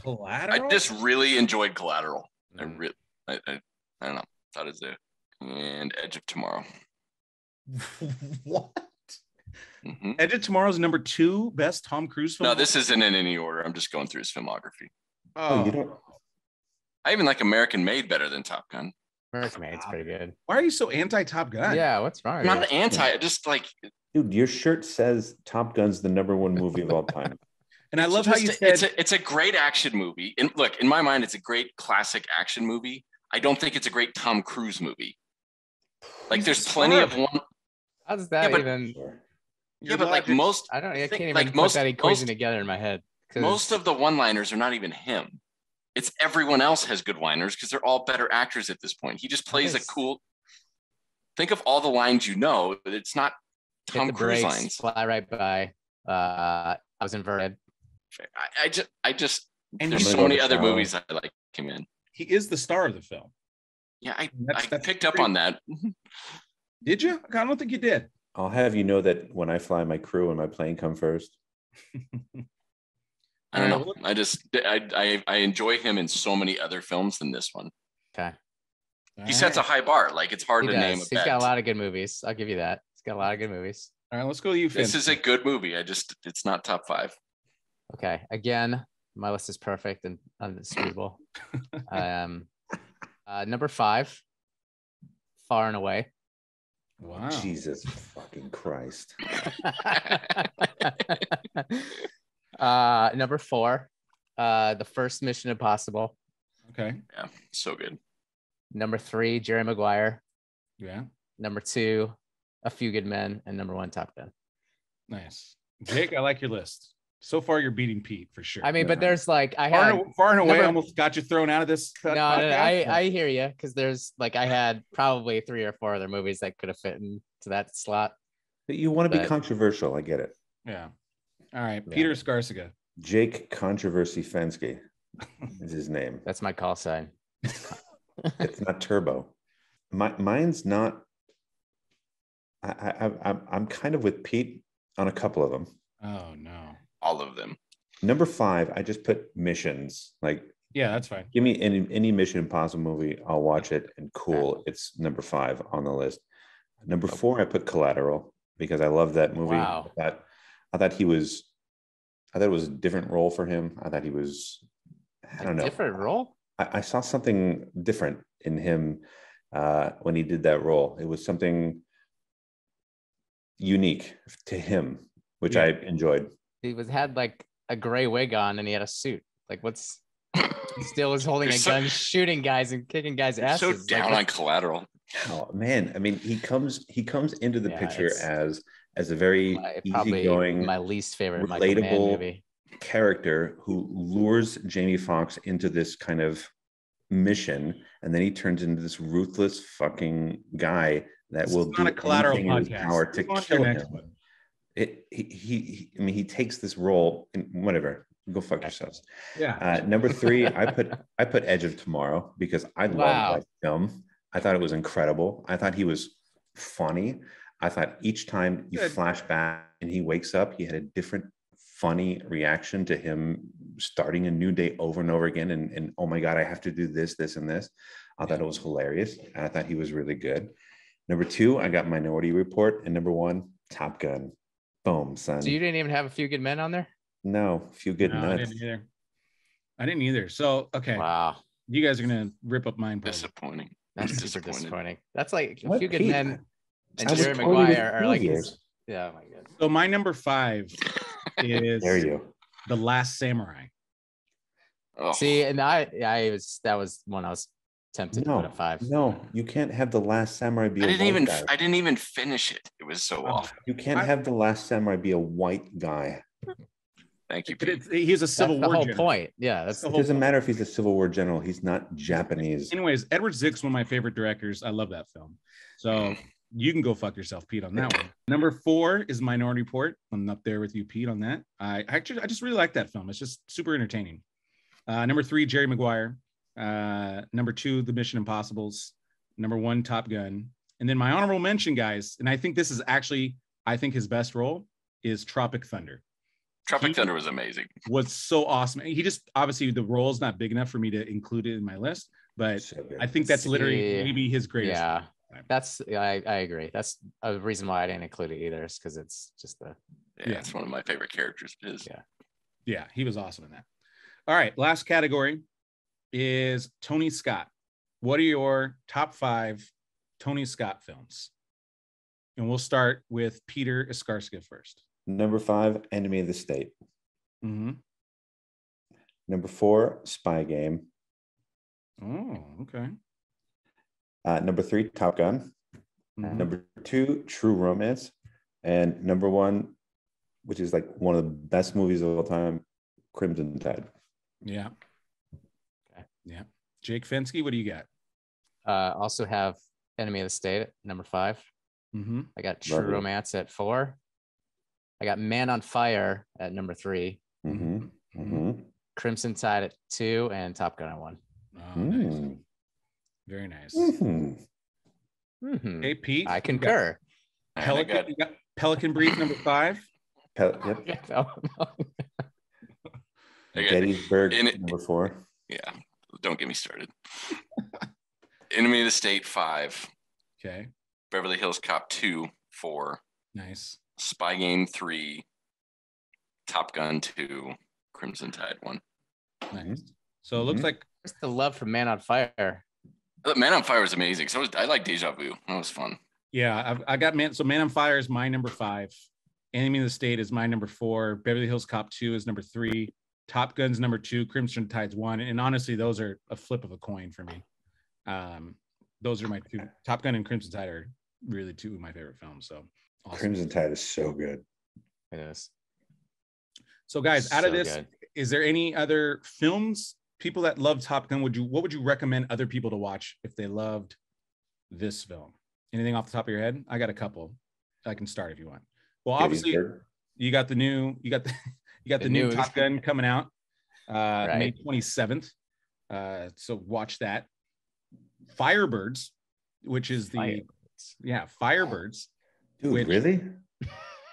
Collateral? I just really enjoyed Collateral. I don't know. Thought it was there. And Edge of Tomorrow. What? Mm-hmm. Edge of Tomorrow's number 2 best Tom Cruise film. No, this isn't in any order. I'm just going through his filmography. Oh, you don't. I even like American Made better than Top Gun. American Made's pretty good. Why are you so anti Top Gun? Yeah, what's wrong? I'm not anti. I just like. Dude, your shirt says Top Gun's the number 1 movie of all time. And I love how you said it's a great action movie. And look, in my mind, it's a great classic action movie. I don't think it's a great Tom Cruise movie. Like, there's plenty of one. How does that even? Yeah, but like most, I can't even like put that equation together in my head. Most of the one-liners are not even him. It's everyone else has good liners because they're all better actors at this point. He just plays a cool. Think of all the lines you know, but it's not Tom Cruise lines. Fly right by. I was inverted. I just. And there's so many other movies I like him in. He is the star of the film. Yeah, I picked up on that. Did you? I don't think you did. I'll have you know that when I fly, my crew and my plane come first. I don't know. I enjoy him in so many other films than this one. Okay. He sets a high bar. Like, it's hard to name. He's got a lot of good movies. I'll give you that. He's got a lot of good movies. All right, let's go to you. This is a good movie. It's not top 5. Okay. Again, my list is perfect and undisputable. Number 5, Far and Away. Wow. Jesus fucking Christ. Number 4, the first Mission Impossible. Okay. Yeah, so good. Number 3, Jerry Maguire. Yeah. Number 2, A Few Good Men, and number 1, Top Gun. Nice. Jake, I like your list. So far, you're beating Pete for sure. I mean, but there's like Far and Away almost got you thrown out of this. No, I hear you, because there's like I had probably 3 or 4 other movies that could have fit into that slot. But you want to be controversial. I get it. Yeah. All right. Yeah. Peter Escarcega. Jake Controversy Fenske is his name. That's my call sign. It's not Turbo. Mine's not. I'm kind of with Pete on a couple of them. Oh no. All of them. Number 5, I just put Missions. Like, yeah, that's fine. Give me any Mission Impossible movie, I'll watch it, and cool. It's number 5 on the list. Number 4, I put Collateral because I love that movie. Wow. I thought it was a different role for him. I thought he was, I don't know. Different role? I saw something different in him when he did that role. It was something unique to him, which I enjoyed. He had like a gray wig on and he had a suit. Like, he still was holding a gun, shooting guys and kicking guys' asses. So down on Collateral. Oh man, I mean, he comes into the picture as a very easygoing, my least favorite relatable character who lures Jamie Foxx into this kind of mission, and then he turns into this ruthless fucking guy that will do anything in his power to kill him. He takes this role and whatever. Go fuck yourselves. Yeah. Number 3, I put Edge of Tomorrow because I love that film. I thought it was incredible. I thought he was funny. I thought each time you flash back and he wakes up, he had a different funny reaction to him starting a new day over and over again. And oh my God, I have to do this, this, and this. I thought it was hilarious. And I thought he was really good. Number 2, I got Minority Report. And number 1, Top Gun. Boom, son. So you didn't even have A Few Good Men on there? No, Few Good Nuts. I didn't either. So, okay. Wow. You guys are going to rip up mine. Disappointing. That's super disappointing. That's like A Few Good Men and Jerry Maguire are like, yeah, oh my God. So my number 5 is The Last Samurai. Oh. See, and that was one I was tempted to put a 5. No, you can't have The Last Samurai be a white guy. I didn't even finish it. It was so awful. You can't have The Last Samurai be a white guy. Thank you, But he's a Civil War whole general. point. Yeah, that's It doesn't matter if he's a Civil War general. He's not Japanese. Anyways, Edward Zwick's one of my favorite directors. I love that film. So you can go fuck yourself, Pete, on that one. Number 4 is Minority Report. I'm up there with you, Pete, on that. I just really like that film. It's just super entertaining. Number 3, Jerry Maguire. Number 2, The Mission Impossibles. Number 1, Top Gun. And then my honorable mention, guys, and I think this is actually, his best role is Tropic Thunder. Tropic Thunder was amazing. Was so awesome. He just, obviously the role is not big enough for me to include it in my list, but I think that's literally maybe his greatest. Yeah, I agree. That's a reason why I didn't include it either, is because it's just it's one of my favorite characters. Yeah, he was awesome in that. All right, last category is Tony Scott. What are your top 5 Tony Scott films? And we'll start with Peter Escarcega first. Number 5, Enemy of the State. Mm-hmm. Number 4, Spy Game. Oh, okay. Number 3, Top Gun. Mm-hmm. Number 2, True Romance. And number 1, which is like one of the best movies of all time, Crimson Tide. Yeah. Okay. Yeah. Jake Fenske, what do you got? Also have Enemy of the State at number 5. Mm-hmm. I got True Romance at 4. I got Man on Fire at number 3. Mm-hmm. Mm-hmm. Crimson Tide at 2, and Top Gun at 1. Oh, nice. Very nice. Mm-hmm. Hey, Pete. I concur. Pelican Brief number 5. Yep. I got Gettysburg number 4. Yeah, don't get me started. Enemy of the State 5. Okay. Beverly Hills Cop 2, 4. Nice. Spy Game 3. Top Gun 2. Crimson Tide 1. Nice. So it looks like Where's the love for Man on Fire? Man on Fire was amazing. I like Deja Vu. That was fun. Yeah, I got Man on Fire is my number 5. Enemy of the State is my number 4. Beverly Hills Cop 2 is number 3. Top Gun's number 2. Crimson Tide's 1. And honestly, those are a flip of a coin for me. Those are my 2. Top Gun and Crimson Tide are really 2 of my favorite films. So awesome. Crimson Tide is so good. It is. So guys, out of this, is there any other films, people that love Top Gun, what would you recommend other people to watch if they loved this film? Anything off the top of your head? I got a couple. I can start if you want. Well, obviously you got the new Top Gun coming out May 27th. So watch that. Firebirds, which is Firebirds. Dude, really?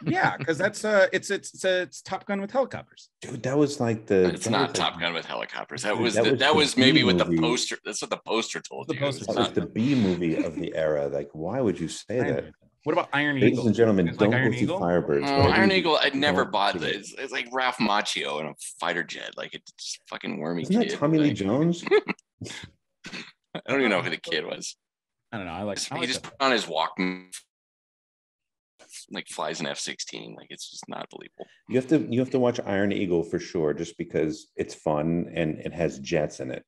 Yeah, because that's it's Top Gun with helicopters. Dude, that was like It's not Top Gun with helicopters. That was maybe what the poster. That's what the poster told you. That was the B movie of the era. Like, why would you say that? What about Iron Eagle? Ladies and gentlemen, don't go see Firebirds. Iron Eagle, I'd never bought this. It's like Ralph Macchio in a fighter jet. Like, it's just fucking wormy. Isn't that Tommy Lee Jones? I don't even know who the kid was. I don't know. He just put on his Walkman, like flies an F-16. Like, it's just not believable. You have to watch Iron Eagle for sure, just because it's fun and it has jets in it,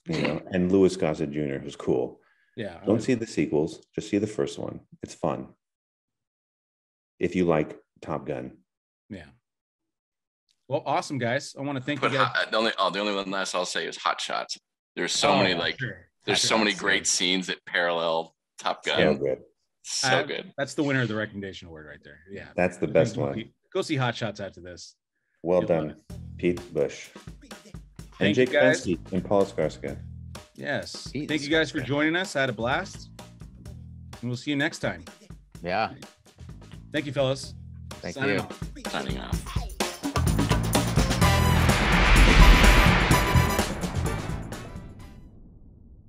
and Louis Gossett Jr. was cool. Yeah. Don't see the sequels, just see the first one. It's fun. If you like Top Gun. Yeah. Well, awesome, guys. I want to thank you guys. The only one last I'll say is Hot Shots. There's so many great scenes that parallel Top Gun. So good. So good. That's the winner of the recommendation award right there. Yeah. That's the best one. Go see Hot Shots after this. Well done, Pete Busch. And Jake Fenske and Paul Escarcega. Yes. Thank you guys for joining us. I had a blast. And we'll see you next time. Yeah. Thank you, fellas. Thank you. Signing off.